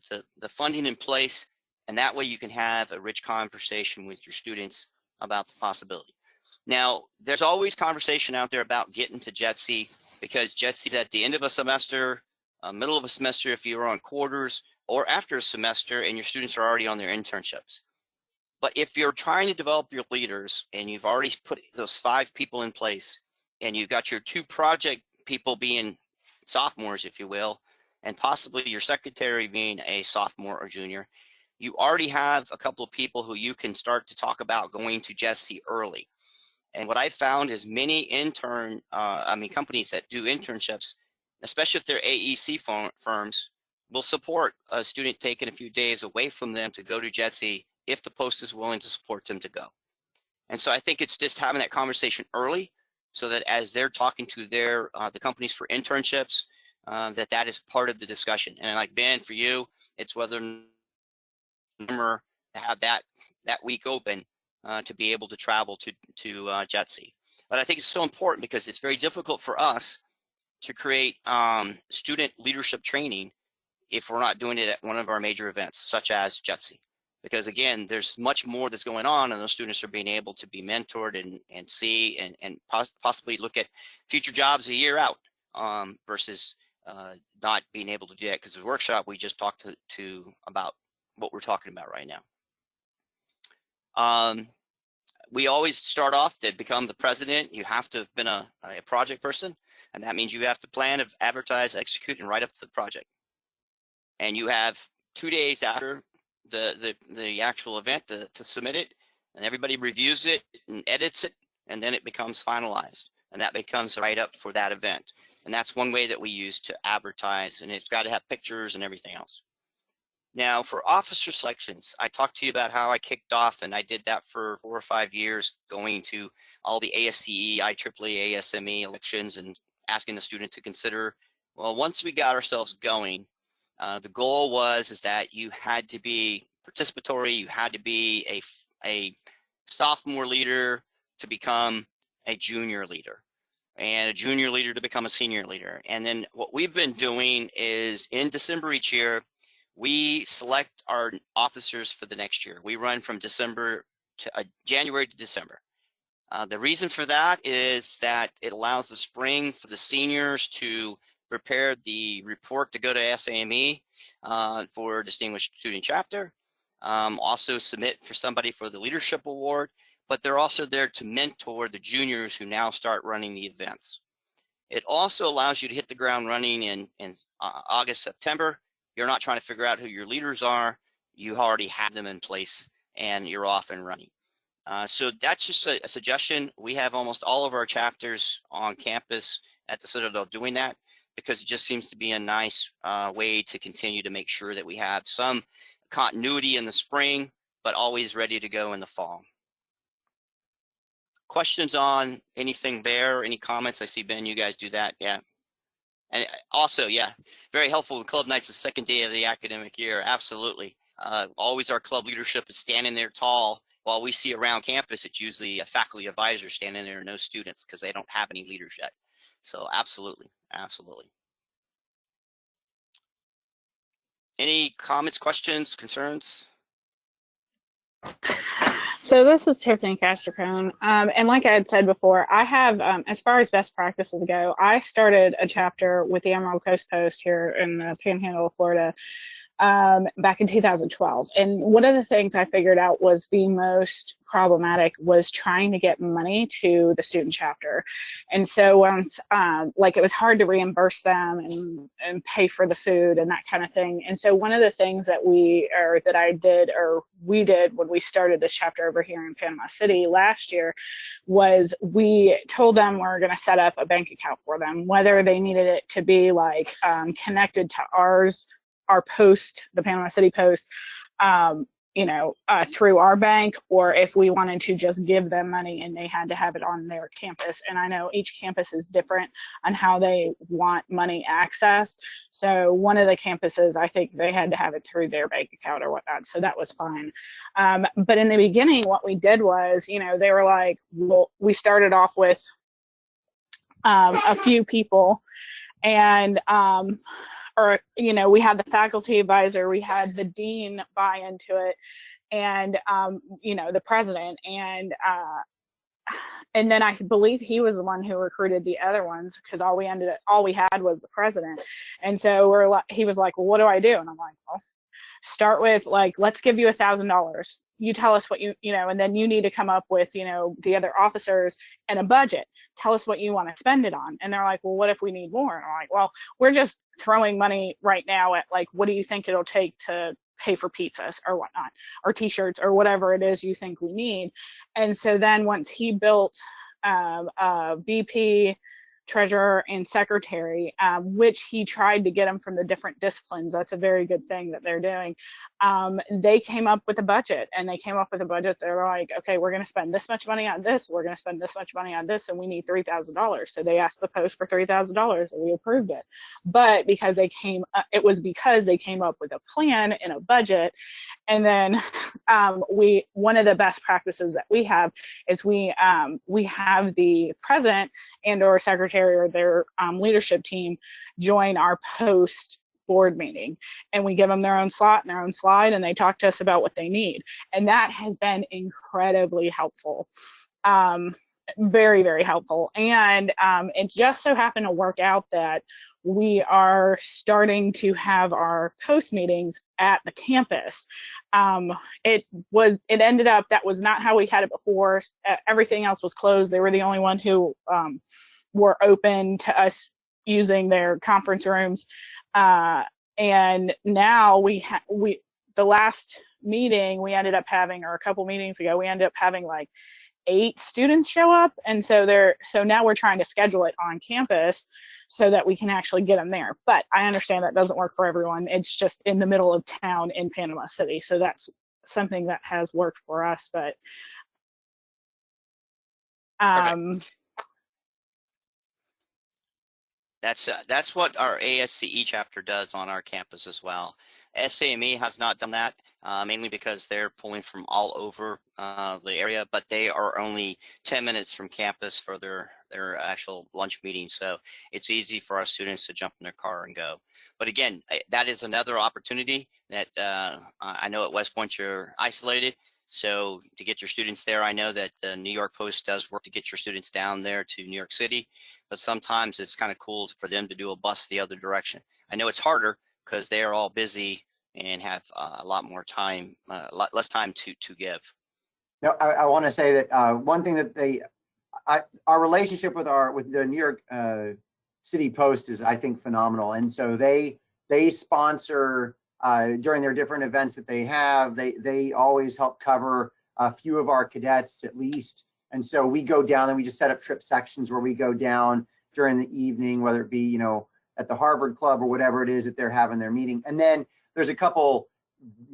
funding in place, and that way you can have a rich conversation with your students about the possibility. Now, there's always conversation out there about getting to JETC, because JETC is at the end of a semester, middle of a semester if you're on quarters, or after a semester and your students are already on their internships. But if you're trying to develop your leaders and you've already put those 5 people in place, and you've got your 2 project people being sophomores, if you will, and possibly your secretary being a sophomore or junior, you already have a couple of people who you can start to talk about going to JETC early. And what I've found is many companies that do internships, especially if they're AEC firms, will support a student taking a few days away from them to go to JETC if the post is willing to support them to go. And so I think it's just having that conversation early, so that as they're talking to their the companies for internships, that is part of the discussion. And like Ben, for you, it's whether to have that week open to be able to travel to JETC. But I think it's so important because it's very difficult for us to create student leadership training if we're not doing it at one of our major events, such as JETC. Because again, there's much more that's going on, and those students are being able to be mentored and see and possibly look at future jobs a year out, versus not being able to do that, because the workshop we just talked to about what we're talking about right now. We always start off that become the president, you have to have been a project person, and that means you have to plan, advertise, execute, and write up the project. And you have 2 days after the actual event to submit it, and everybody reviews it and edits it, and then it becomes finalized, and that becomes the write-up for that event. And that's one way that we use to advertise, and it's got to have pictures and everything else. Now, for officer selections, I talked to you about how I kicked off, and I did that for 4 or 5 years, going to all the ASCE, IEEE, ASME elections and asking the student to consider. Well, once we got ourselves going, the goal is that you had to be participatory, you had to be a sophomore leader to become a junior leader, and a junior leader to become a senior leader. And then what we've been doing is in December each year, we select our officers for the next year. We run from January to December. The reason for that is that it allows the spring for the seniors to prepare the report to go to SAME for Distinguished Student Chapter, also submit for somebody for the Leadership Award, but they're also there to mentor the juniors who now start running the events. It also allows you to hit the ground running in August, September. You're not trying to figure out who your leaders are. You already have them in place and you're off and running. So that's just a suggestion. We have almost all of our chapters on campus at the Citadel doing that, because it just seems to be a nice way to continue to make sure that we have some continuity in the spring, but always ready to go in the fall. Questions on anything there? Any comments? I see, Ben, you guys do that. Yeah. And also, yeah, very helpful with club nights the second day of the academic year. Absolutely. Always our club leadership is standing there tall. While we see around campus, it's usually a faculty advisor standing there, no students, because they don't have any leaders yet. So absolutely, absolutely. Any comments, questions, concerns? So this is Tiffany Castricone, and like I had said before, I have, as far as best practices go, I started a chapter with the Emerald Coast Post here in the Panhandle of Florida back in 2012. And one of the things I figured out was the most problematic was trying to get money to the student chapter. And so once, like, it was hard to reimburse them and pay for the food and that kind of thing. And so one of the things that we did when we started this chapter over here in Panama City last year was we told them we're going to set up a bank account for them, whether they needed it to be like connected to our post, the Panama City Post, through our bank, or if we wanted to just give them money and they had to have it on their campus. And I know each campus is different on how they want money accessed. So one of the campuses, I think they had to have it through their bank account or whatnot. So that was fine. But in the beginning, what we did was, they were like, well, we started off with a few people, and we had the faculty advisor, we had the dean buy into it, and the president, and then I believe he was the one who recruited the other ones, because all we had was the president. And so he was like, well, what do I do? And I'm like, well, start with, like, let's give you $1,000. You tell us what and then you need to come up with, the other officers and a budget. Tell us what you want to spend it on. And they're like, well, what if we need more? And I'm like, well, we're just throwing money right now at, like, what do you think it'll take to pay for pizzas or whatnot, or t-shirts, or whatever it is you think we need. And so then once he built a VP, treasurer, and secretary, which he tried to get them from the different disciplines. That's a very good thing that they're doing. They came up with a budget, and they're like, okay, we're going to spend this much money on this, we're going to spend this much money on this, and we need $3,000. So they asked the post for $3,000, and we approved it. But because it was because they came up with a plan and a budget. And then one of the best practices that we have is we have the president and or secretary or their leadership team join our post board meeting, and we give them their own slot and their own slide, and they talk to us about what they need. And that has been incredibly helpful. Very, very helpful. And it just so happened to work out that we are starting to have our post meetings at the campus. It ended up, that was not how we had it before. Everything else was closed. They were the only one who were open to us using their conference rooms. And now the last meeting we ended up having, or a couple meetings ago, we ended up having like 8 students show up. And so now we're trying to schedule it on campus so that we can actually get them there. But I understand that doesn't work for everyone. It's just in the middle of town in Panama City. So that's something that has worked for us. But that's what our ASCE chapter does on our campus as well. SAME has not done that, mainly because they're pulling from all over the area, but they are only 10 minutes from campus for their actual lunch meeting. So it's easy for our students to jump in their car and go. But again, that is another opportunity that I know at West Point you're isolated. So to get your students there, I know that the New York Post does work to get your students down there to New York City, but sometimes it's kind of cool for them to do a bus the other direction. I know it's harder because they are all busy and have a lot more time, a lot less time to give. No, I want to say that one thing that our relationship with the New York City Post is, I think, phenomenal. And so they sponsor during their different events that they have. They always help cover a few of our cadets at least. And so we go down and we just set up trip sections where we go down during the evening, whether it be, at the Harvard Club or whatever it is that they're having their meeting. And then there's a couple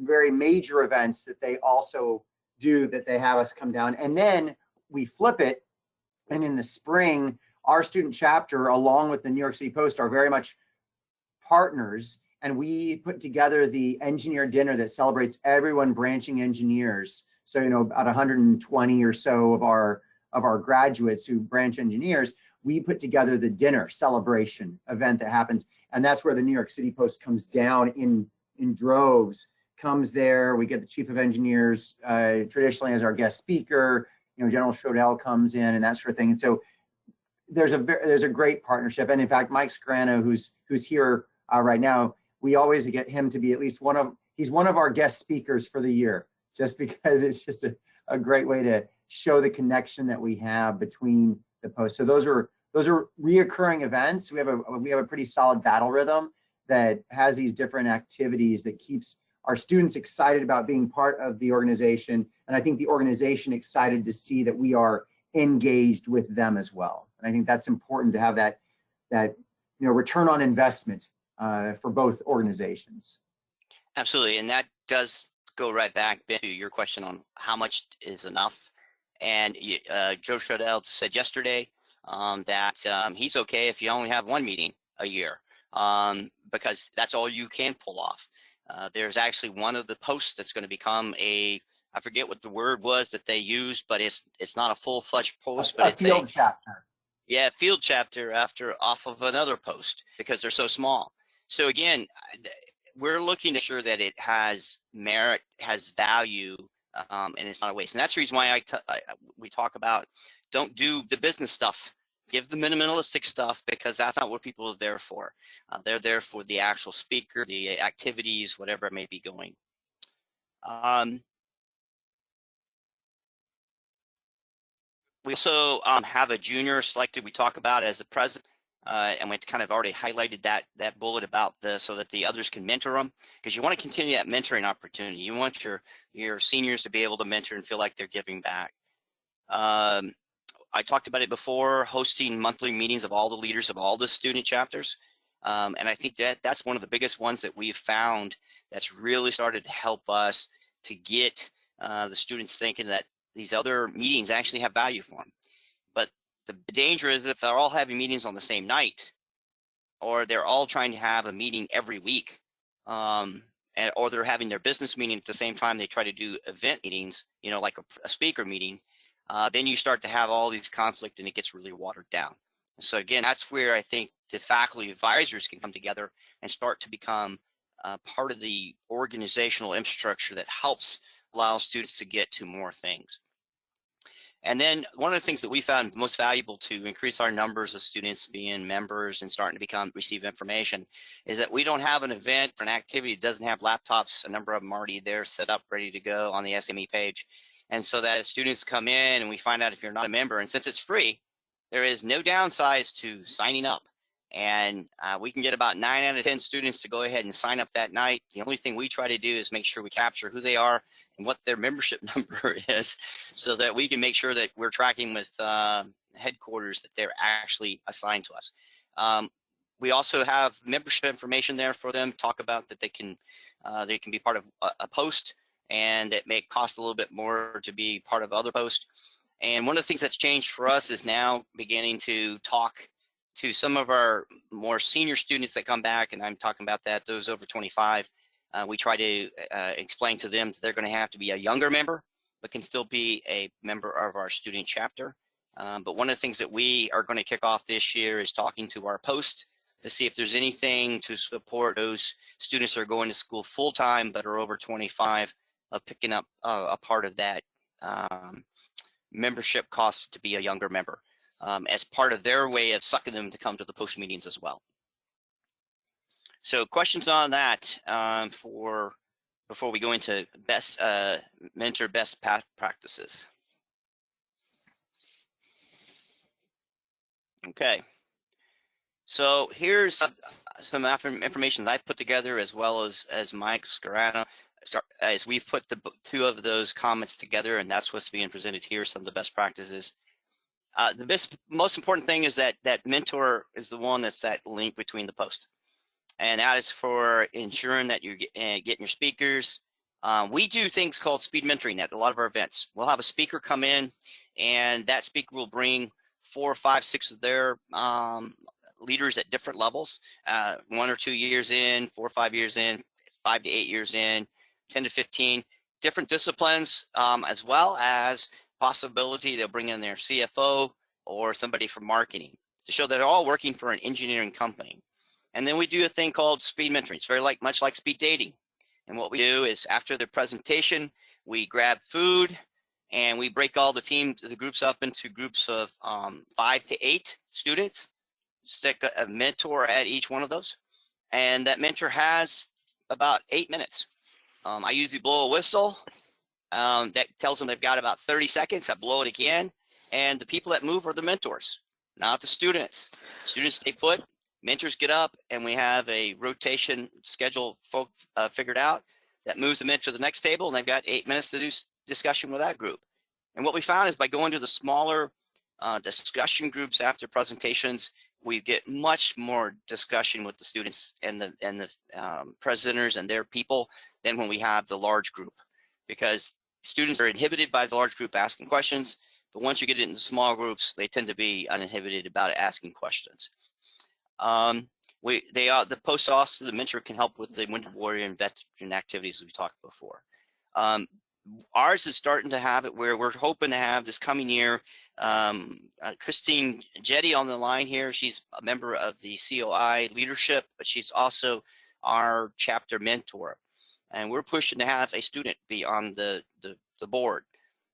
very major events that they also do that they have us come down. And then we flip it. And in the spring, our student chapter, along with the New York City Post, are very much partners. And we put together the engineer dinner that celebrates everyone branching engineers. So, about 120 or so of our graduates who branch engineers, we put together the dinner celebration event that happens. And that's where the New York City Post comes down in droves, comes there. We get the chief of engineers traditionally as our guest speaker. General Shodell comes in and that sort of thing. And so there's a great partnership. And in fact, Mike Scrano, who's here right now, we always get him to be at least he's one of our guest speakers for the year, just because it's just a great way to show the connection that we have between the posts. So those are reoccurring events. We have a pretty solid battle rhythm that has these different activities that keeps our students excited about being part of the organization. And I think the organization excited to see that we are engaged with them as well. And I think that's important to have that return on investment for both organizations. Absolutely. And that does go right back to your question on how much is enough. And Joe Shadell said yesterday that he's okay if you only have one meeting a year, because that's all you can pull off. There's actually one of the posts that's going to become I forget what the word was that they used, but it's not a full-fledged post, but it's field chapter. Yeah, field chapter off of another post because they're so small. So again, we're looking to ensure that it has merit, has value, and it's not a waste. And that's the reason why we talk about don't do the business stuff. Give the minimalistic stuff because that's not what people are there for. They're there for the actual speaker, the activities, whatever it may be going. We also have a junior selected we talk about as the president, and we kind of already highlighted that bullet about so that the others can mentor them, because you want to continue that mentoring opportunity. You want your seniors to be able to mentor and feel like they're giving back. I talked about it before, hosting monthly meetings of all the leaders of all the student chapters. And I think that's one of the biggest ones that we've found that's really started to help us to get the students thinking that these other meetings actually have value for them. But the danger is if they're all having meetings on the same night, or they're all trying to have a meeting every week, or they're having their business meeting at the same time they try to do event meetings, like a speaker meeting, then you start to have all these conflict and it gets really watered down. So again, that's where I think the faculty advisors can come together and start to become part of the organizational infrastructure that helps allow students to get to more things. And then one of the things that we found most valuable to increase our numbers of students being members and starting to receive information is that we don't have an event for an activity that doesn't have laptops. A number of them already there set up, ready to go on the SME page. And so that as students come in and we find out if you're not a member, and since it's free, there is no downsides to signing up. And we can get about 9 out of 10 students to go ahead and sign up that night. The only thing we try to do is make sure we capture who they are and what their membership number is, so that we can make sure that we're tracking with headquarters that they're actually assigned to us. We also have membership information there for them, talk about that they can be part of a post, and it may cost a little bit more to be part of other posts. And one of the things that's changed for us is now beginning to talk to some of our more senior students that come back, and I'm talking about those over 25. We try to explain to them that they're going to have to be a younger member, but can still be a member of our student chapter. But one of the things that we are going to kick off this year is talking to our post to see if there's anything to support those students that are going to school full-time but are over 25 of picking up a part of that membership cost to be a younger member, as part of their way of sucking them to come to the post meetings as well. So questions on that before we go into mentor best practices. Okay, so here's some information that I put together, as well as Mike Scarano, as we've put the two of those comments together, and that's what's being presented here, some of the best practices. The most important thing is that mentor is the one that's that link between the post. And that is for ensuring that you're getting your speakers. We do things called speed mentoring at a lot of our events. We'll have a speaker come in, and that speaker will bring 4, 5, 6 of their leaders at different levels, 1 or 2 years in, 4 or 5 years in, 5 to 8 years in, 10 to 15, different disciplines, as well as possibility they'll bring in their CFO or somebody from marketing to show that they're all working for an engineering company. And then we do a thing called speed mentoring. It's very much like speed dating. And what we do is after the presentation, we grab food and we break all the groups up into groups of 5 to 8 students, stick a mentor at each one of those. And that mentor has about 8 minutes. I usually blow a whistle that tells them they've got about 30 seconds. I blow it again. And the people that move are the mentors, not the students. Students stay put. Mentors get up, and we have a rotation schedule figured out that moves the mentor to the next table, and they've got 8 minutes to do discussion with that group. And what we found is by going to the smaller discussion groups after presentations, we get much more discussion with the students and the presenters and their people than when we have the large group. because students are inhibited by the large group asking questions, but once you get it into small groups, they tend to be uninhibited about asking questions. The post also, the mentor can help with the Wounded Warrior and veteran activities we talked before. Ours is starting to have it where we're hoping to have this coming year, Christine Jetty on the line here. She's a member of the COI leadership, but she's also our chapter mentor. And we're pushing to have a student be on the board,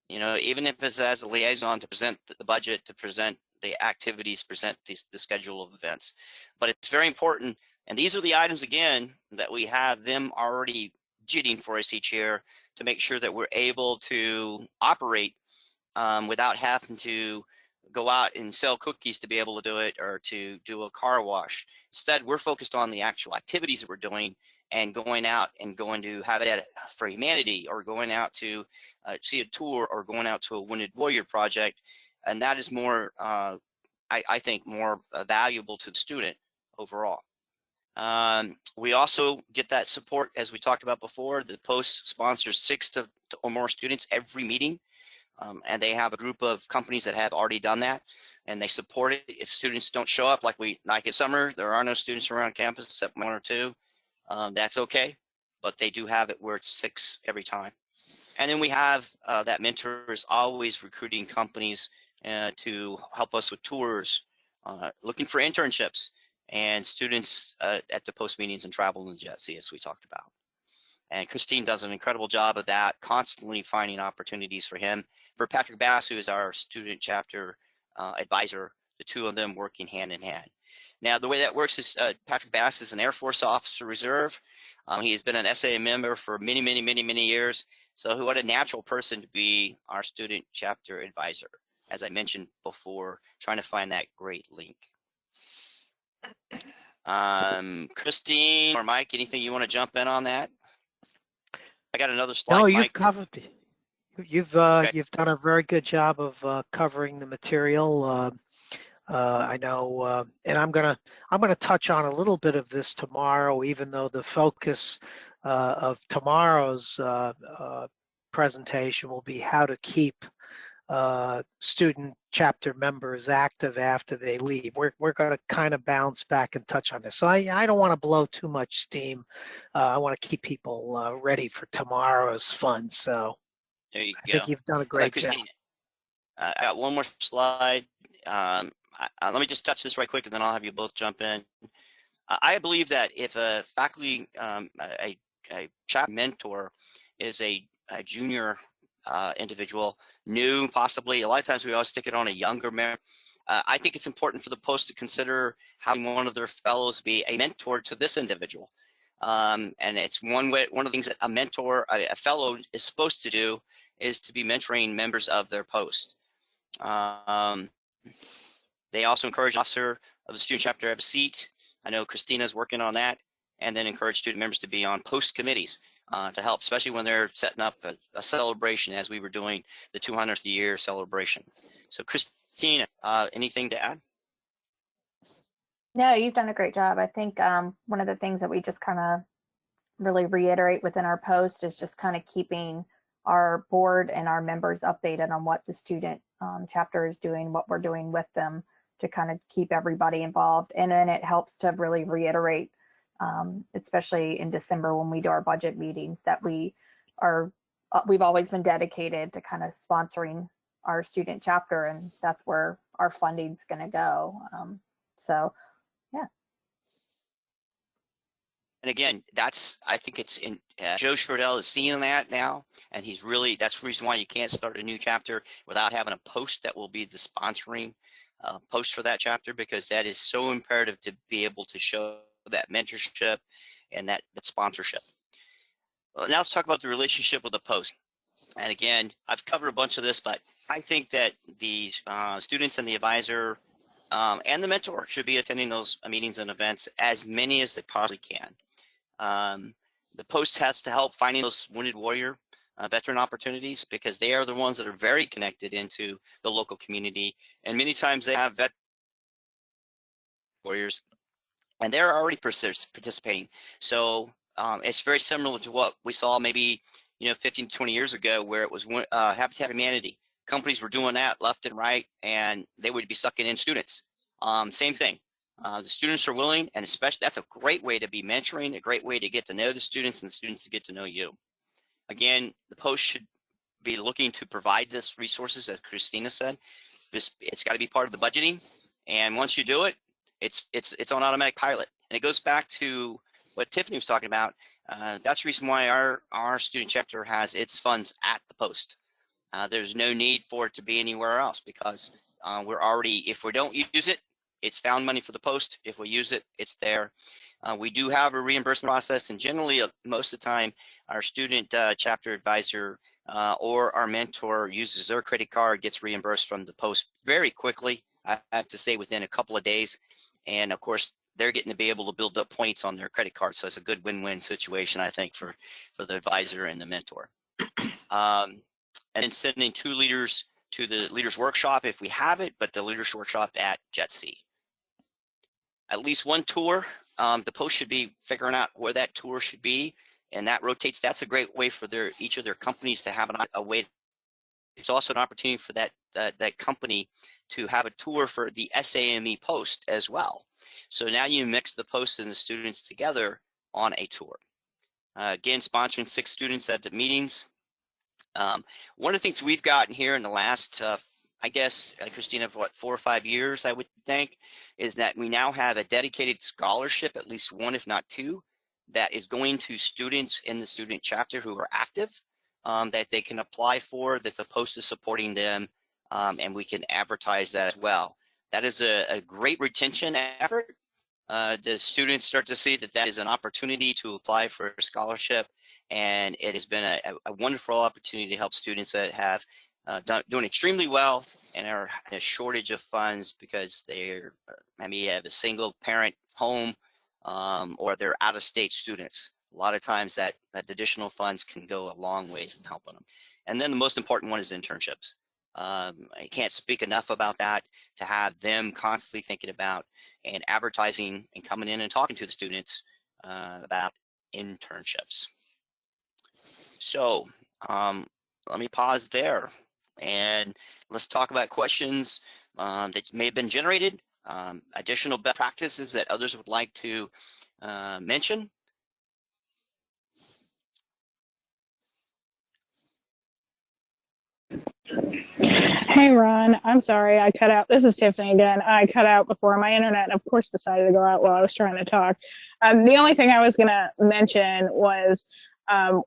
you know, even if it's as a liaison to present the budget, to present the activities, present the schedule of events. But it's very important, and these are the items, again, that we have them already budgeting for us each year to make sure that we're able to operate without having to go out and sell cookies to be able to do it, or to do a car wash. Instead, we're focused on the actual activities that we're doing, and going out and going to have it at for humanity, or going out to see a tour, or going out to a Wounded Warrior project. And that is more, I think, more valuable to the student overall. We also get that support, as we talked about before. The post sponsors 6 or more students every meeting, and they have a group of companies that have already done that, and they support it. If students don't show up, like in summer, there are no students around campus except 1 or 2. That's okay, but they do have it where it's 6 every time. And then we have that mentor is always recruiting companies to help us with tours, looking for internships, and students at the post meetings and travel in the jet sea, as we talked about. And Christine does an incredible job of that, constantly finding opportunities for him. For Patrick Bass, who is our student chapter advisor, the 2 of them working hand in hand. Now, the way that works is Patrick Bass is an Air Force Officer Reserve. He has been an SA member for many, many, many, many years. So what a natural person to be our student chapter advisor, as I mentioned before, trying to find that great link. Christine or Mike, anything you want to jump in on that? I got another slide. No, Mike. you've covered. You've Okay. you've done a very good job of covering the material. I know, and I'm gonna touch on a little bit of this tomorrow, even though the focus of tomorrow's presentation will be how to keep student chapter members active after they leave. We're going to kind of bounce back and touch on this. So I don't want to blow too much steam. I want to keep people ready for tomorrow's fun. So There you I go. think you've done a great job. Christine, I got one more slide. Let me just touch this right quick, and then I'll have you both jump in. I believe that if a faculty, a chapter mentor is a junior individual, new possibly, a lot of times we always stick it on a younger member. I think it's important for the post to consider having one of their fellows be a mentor to this individual. And it's one of the things that a mentor, a fellow is supposed to do, is to be mentoring members of their post. They also encourage an officer of the student chapter to have a seat. I know Christina's working on that. And then encourage student members to be on post committees to help, especially when they're setting up a celebration, as we were doing the 200th year celebration. So Christina, anything to add? No, you've done a great job. I think one of the things that we just kind of really reiterate within our post is just kind of keeping our board and our members updated on what the student chapter is doing, what we're doing with them, to kind of keep everybody involved. And then it helps to really reiterate, especially in December when we do our budget meetings, that we've always been dedicated to kind of sponsoring our student chapter, and that's where our funding's going to go. So, yeah. And again, I think it's in, Joe Shordell is seeing that now, and that's the reason why you can't start a new chapter without having a post that will be the sponsoring post for that chapter, because that is so imperative to be able to show that mentorship and that sponsorship. Well, now let's talk about the relationship with the post. And again, I've covered a bunch of this, but I think that the students and the advisor and the mentor should be attending those meetings and events, as many as they possibly can. The post has to help finding those Wounded Warrior veteran opportunities, because they are the ones that are very connected into the local community, and many times they have veteran warriors, and they're already participating. So it's very similar to what we saw maybe 15 to 20 years ago, where it was Habitat Humanity. Companies were doing that left and right, and they would be sucking in students. Same thing. The students are willing, and especially that's a great way to be mentoring, a great way to get to know the students and the students to get to know you. Again, the post should be looking to provide this resources, as Christina said. It's got to be part of the budgeting, and once you do it, it's on automatic pilot. And it goes back to what Tiffany was talking about. That's the reason why our student chapter has its funds at the post. There's no need for it to be anywhere else, because we're already, if we don't use it, it's found money for the post. If we use it, it's there. We do have a reimbursement process, and generally, most of the time, our student chapter advisor or our mentor uses their credit card, gets reimbursed from the post very quickly. I have to say within a couple of days. And of course, they're getting to be able to build up points on their credit card. So it's a good win-win situation, I think, for the advisor and the mentor. And then sending 2 leaders to the leaders workshop if we have it, but the leaders workshop at JETC. At least one tour. The post should be figuring out where that tour should be, and that rotates. That's a great way for each of their companies to have a way. It's also an opportunity for that company to have a tour for the SAME post as well. So now you mix the post and the students together on a tour. Again, sponsoring 6 students at the meetings. One of the things we've gotten here in the last, I guess, Christina, what, 4 or 5 years, I would think, is that we now have a dedicated scholarship, at least 1, if not 2, that is going to students in the student chapter who are active, that they can apply for, that the post is supporting them, and we can advertise that as well. That is a great retention effort. The students start to see that is an opportunity to apply for a scholarship, and it has been a wonderful opportunity to help students that have doing extremely well and are in a shortage of funds because they're maybe have a single parent home, or they're out-of-state students. A lot of times that additional funds can go a long ways in helping them. And then the most important one is internships. I can't speak enough about that, to have them constantly thinking about and advertising and coming in and talking to the students about internships. So let me pause there, and let's talk about questions that may have been generated, additional best practices that others would like to mention. Hey, Ron, I'm sorry I cut out. This is Tiffany again. I cut out before my internet, of course, decided to go out while I was trying to talk. The only thing I was going to mention was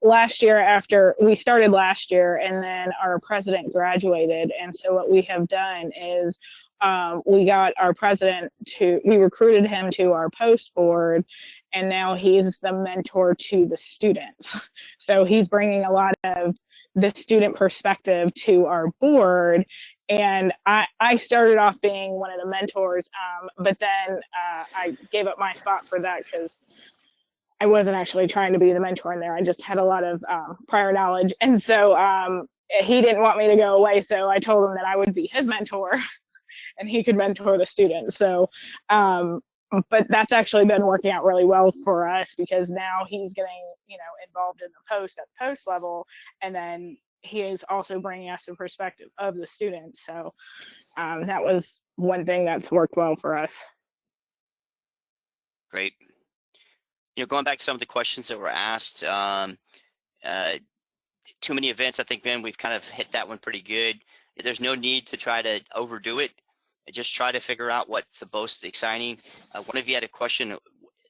last year, after we started last year, and then our president graduated. And so what we have done is we got our president we recruited him to our post board, and now he's the mentor to the students. So he's bringing a lot of the student perspective to our board. And I started off being one of the mentors, but then I gave up my spot for that because I wasn't actually trying to be the mentor in there. I just had a lot of prior knowledge. And so he didn't want me to go away. So I told him that I would be his mentor and he could mentor the students. So, but that's actually been working out really well for us, because now he's getting, involved in the post at the post level. And then he is also bringing us the perspective of the students. So that was one thing that's worked well for us. Great. Going back to some of the questions that were asked, too many events, I think, Ben, we've kind of hit that one pretty good. There's no need to try to overdo it. Just try to figure out what's the most exciting. One of you had a question.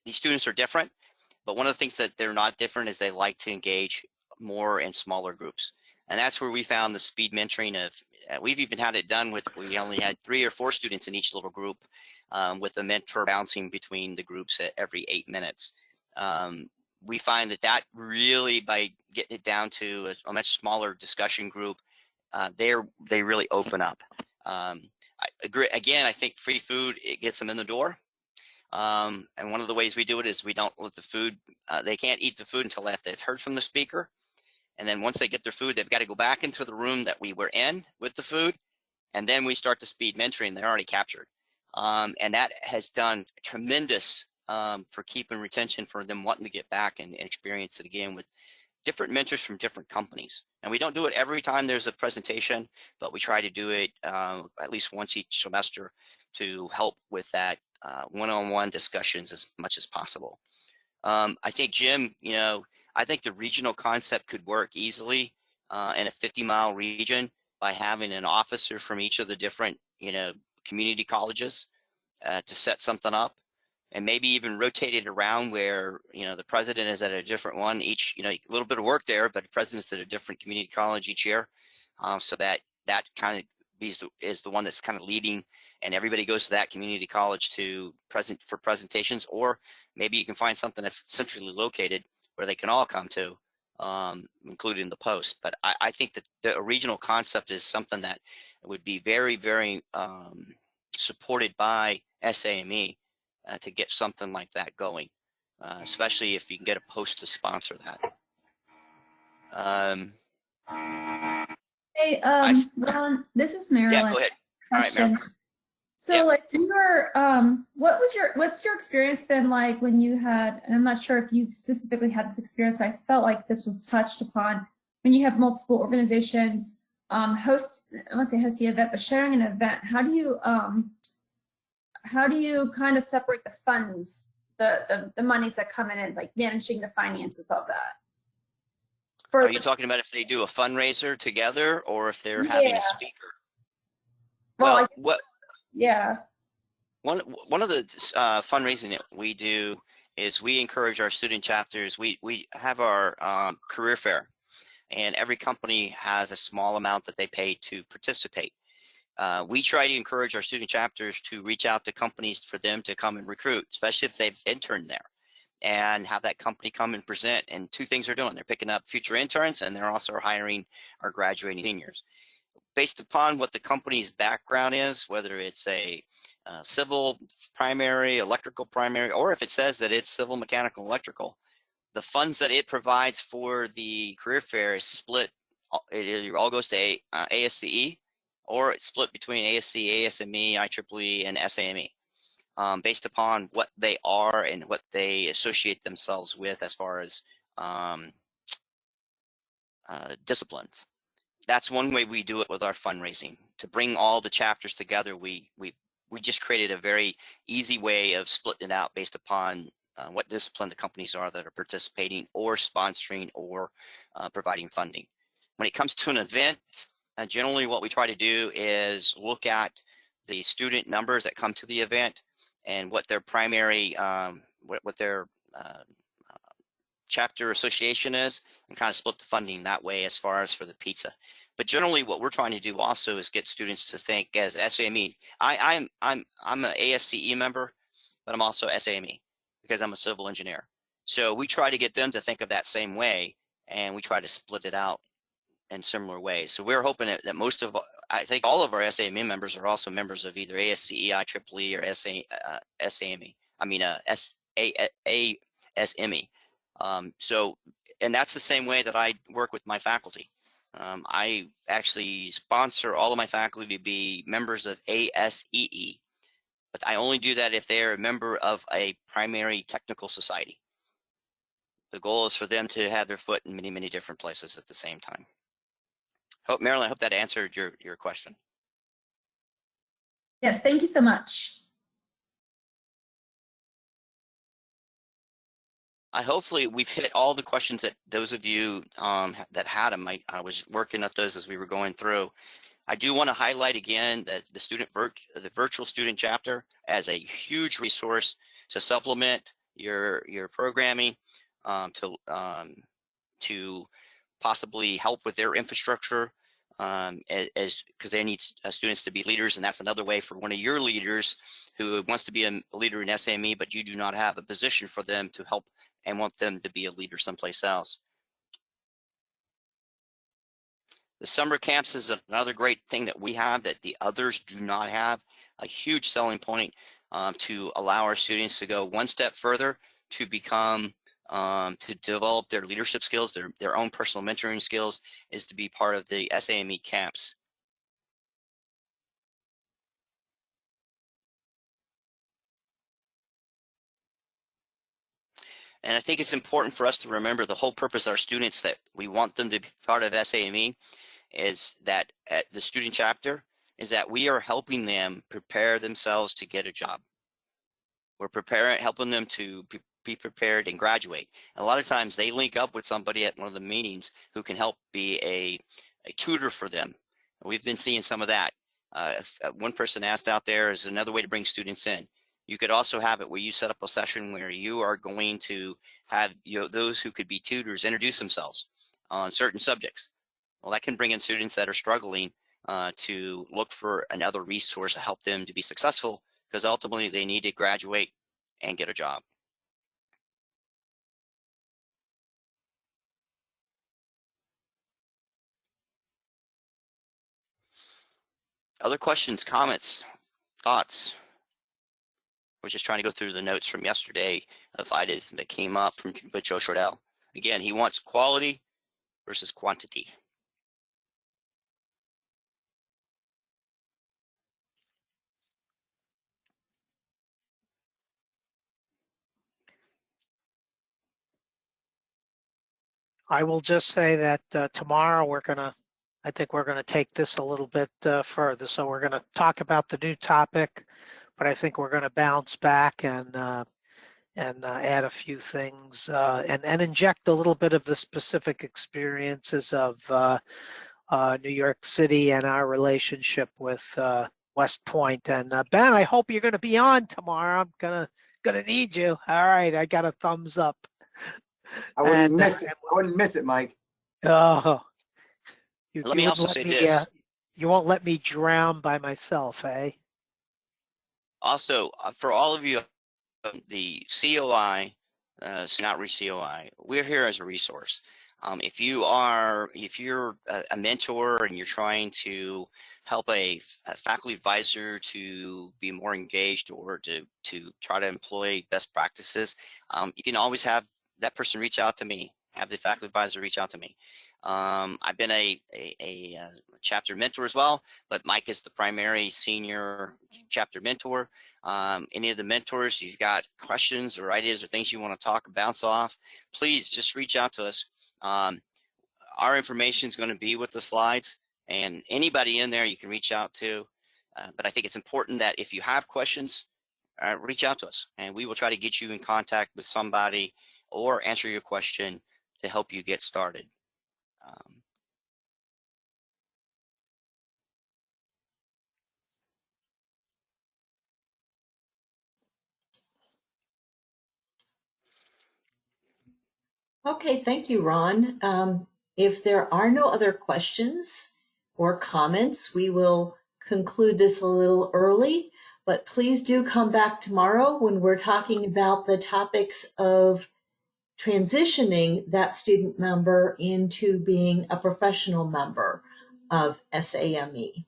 These students are different, but one of the things that they're not different is they like to engage more in smaller groups. And that's where we found the speed mentoring of, we've even had it done with, we only had 3 or 4 students in each little group, with the mentor bouncing between the groups at every 8 minutes. We find that really, by getting it down to a much smaller discussion group, they really open up. I agree. Again, I think free food, it gets them in the door. And one of the ways we do it is we don't let the food, they can't eat the food until after they've heard from the speaker. And then once they get their food, they've got to go back into the room that we were in with the food. And then we start the speed mentoring. They're already captured. And that has done tremendous for keeping retention, for them wanting to get back and experience it again with different mentors from different companies. And we don't do it every time there's a presentation, but we try to do it at least once each semester to help with that one-on-one discussions as much as possible. I think, Jim, I think the regional concept could work easily in a 50-mile region by having an officer from each of the different, community colleges to set something up, and maybe even rotate it around where, the president is at a different one each, a little bit of work there, but the president's at a different community college each year, so that kind of is the one that's kind of leading, and everybody goes to that community college for presentations, or maybe you can find something that's centrally located where they can all come to, including the post. But I think that the regional concept is something that would be very, very supported by SAME to get something like that going, especially if you can get a post to sponsor that. Hey, Ron, this is Marilyn. Yeah, go ahead. All right, Question. Marilyn. So Yep. like you were, what's your experience been like when you had, and I'm not sure if you specifically had this experience, but I felt like this was touched upon when you have multiple organizations I want to say host the event, but sharing an event, how do you kind of separate the funds, the monies that come in and like managing the finances of that? Are you talking about if they do a fundraiser together or if they're having a speaker? Well, One of the fundraising that we do is we encourage our student chapters. We have our career fair, and every company has a small amount that they pay to participate. We try to encourage our student chapters to reach out to companies for them to come and recruit, especially if they've interned there, and have that company come and present. And two things they're doing: they're picking up future interns, and they're also hiring our graduating seniors. Based upon what the company's background is, whether it's a civil primary, electrical primary, or if it says that it's civil, mechanical, electrical, the funds that it provides for the career fair is split. It all goes to ASCE, or it's split between ASC, ASME, IEEE, and SAME, based upon what they are and what they associate themselves with as far as disciplines. That's one way we do it with our fundraising. To bring all the chapters together, we just created a very easy way of splitting it out based upon what discipline the companies are that are participating or sponsoring or providing funding. When it comes to an event, generally what we try to do is look at the student numbers that come to the event and what their primary, what their chapter association is, and kind of split the funding that way as far as for the pizza. But generally what we're trying to do also is get students to think as SAME. I'm an ASCE member, but I'm also SAME because I'm a civil engineer. So we try to get them to think of that same way, and we try to split it out in similar ways. So we're hoping that most of, I think all of our SAME members are also members of either ASCE, IEEE, or SAME. I mean ASME. So, and that's the same way that I work with my faculty. I actually sponsor all of my faculty to be members of ASEE, but I only do that if they're a member of a primary technical society. The goal is for them to have their foot in many, many different places at the same time. Marilyn, I hope that answered your question. Yes, thank you so much. Hopefully we've hit all the questions that those of you that had them. I was working at those as we were going through. I do want to highlight again that the virtual student chapter as a huge resource to supplement your programming, to possibly help with their infrastructure, because they need students to be leaders, and that's another way for one of your leaders who wants to be a leader in SAME, but you do not have a position for them to help and want them to be a leader someplace else. The summer camps is another great thing that we have that the others do not have. A huge selling point to allow our students to go one step further to become, to develop their leadership skills, their own personal mentoring skills, is to be part of the SAME camps. And I think it's important for us to remember the whole purpose of our students, that we want them to be part of SAME, is that at the student chapter is that we are helping them prepare themselves to get a job. We're helping them to be prepared and graduate. And a lot of times they link up with somebody at one of the meetings who can help be a tutor for them. And we've been seeing some of that. One person asked out there is another way to bring students in. You could also have it where you set up a session where you are going to have those who could be tutors introduce themselves on certain subjects. Well, that can bring in students that are struggling to look for another resource to help them to be successful, because ultimately they need to graduate and get a job. Other questions, comments, thoughts? I was just trying to go through the notes from yesterday of items that came up from Joe Shordell. Again, he wants quality versus quantity. I will just say that tomorrow I think we're gonna take this a little bit further. So we're gonna talk about the new topic, but I think we're gonna bounce back and add a few things and inject a little bit of the specific experiences of New York City and our relationship with West Point. And Ben, I hope you're gonna be on tomorrow. I'm gonna need you. All right, I got a thumbs up. I wouldn't miss it. I wouldn't miss it, Mike. Oh, Let me also say this. You won't let me drown by myself, eh? Also, for all of you, the COI, Outreach COI, we're here as a resource. If you're a mentor and you're trying to help a faculty advisor to be more engaged or to try to employ best practices, you can always have that person reach out to me, have the faculty advisor reach out to me. I've been a chapter mentor as well, but Mike is the primary senior chapter mentor. Any of the mentors, you've got questions or ideas or things you want to talk, bounce off, please just reach out to us. Our information is going to be with the slides, and anybody in there you can reach out to. But I think it's important that if you have questions, reach out to us, and we will try to get you in contact with somebody or answer your question to help you get started. Okay, thank you, Ron. If there are no other questions or comments, we will conclude this a little early, but please do come back tomorrow when we're talking about the topics of transitioning that student member into being a professional member of SAME.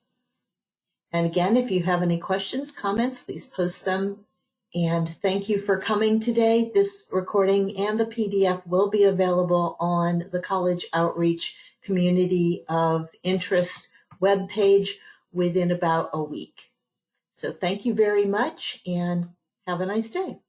And again, if you have any questions, comments, please post them. And thank you for coming today. This recording and the PDF will be available on the College Outreach Community of Interest webpage within about a week. So thank you very much and have a nice day.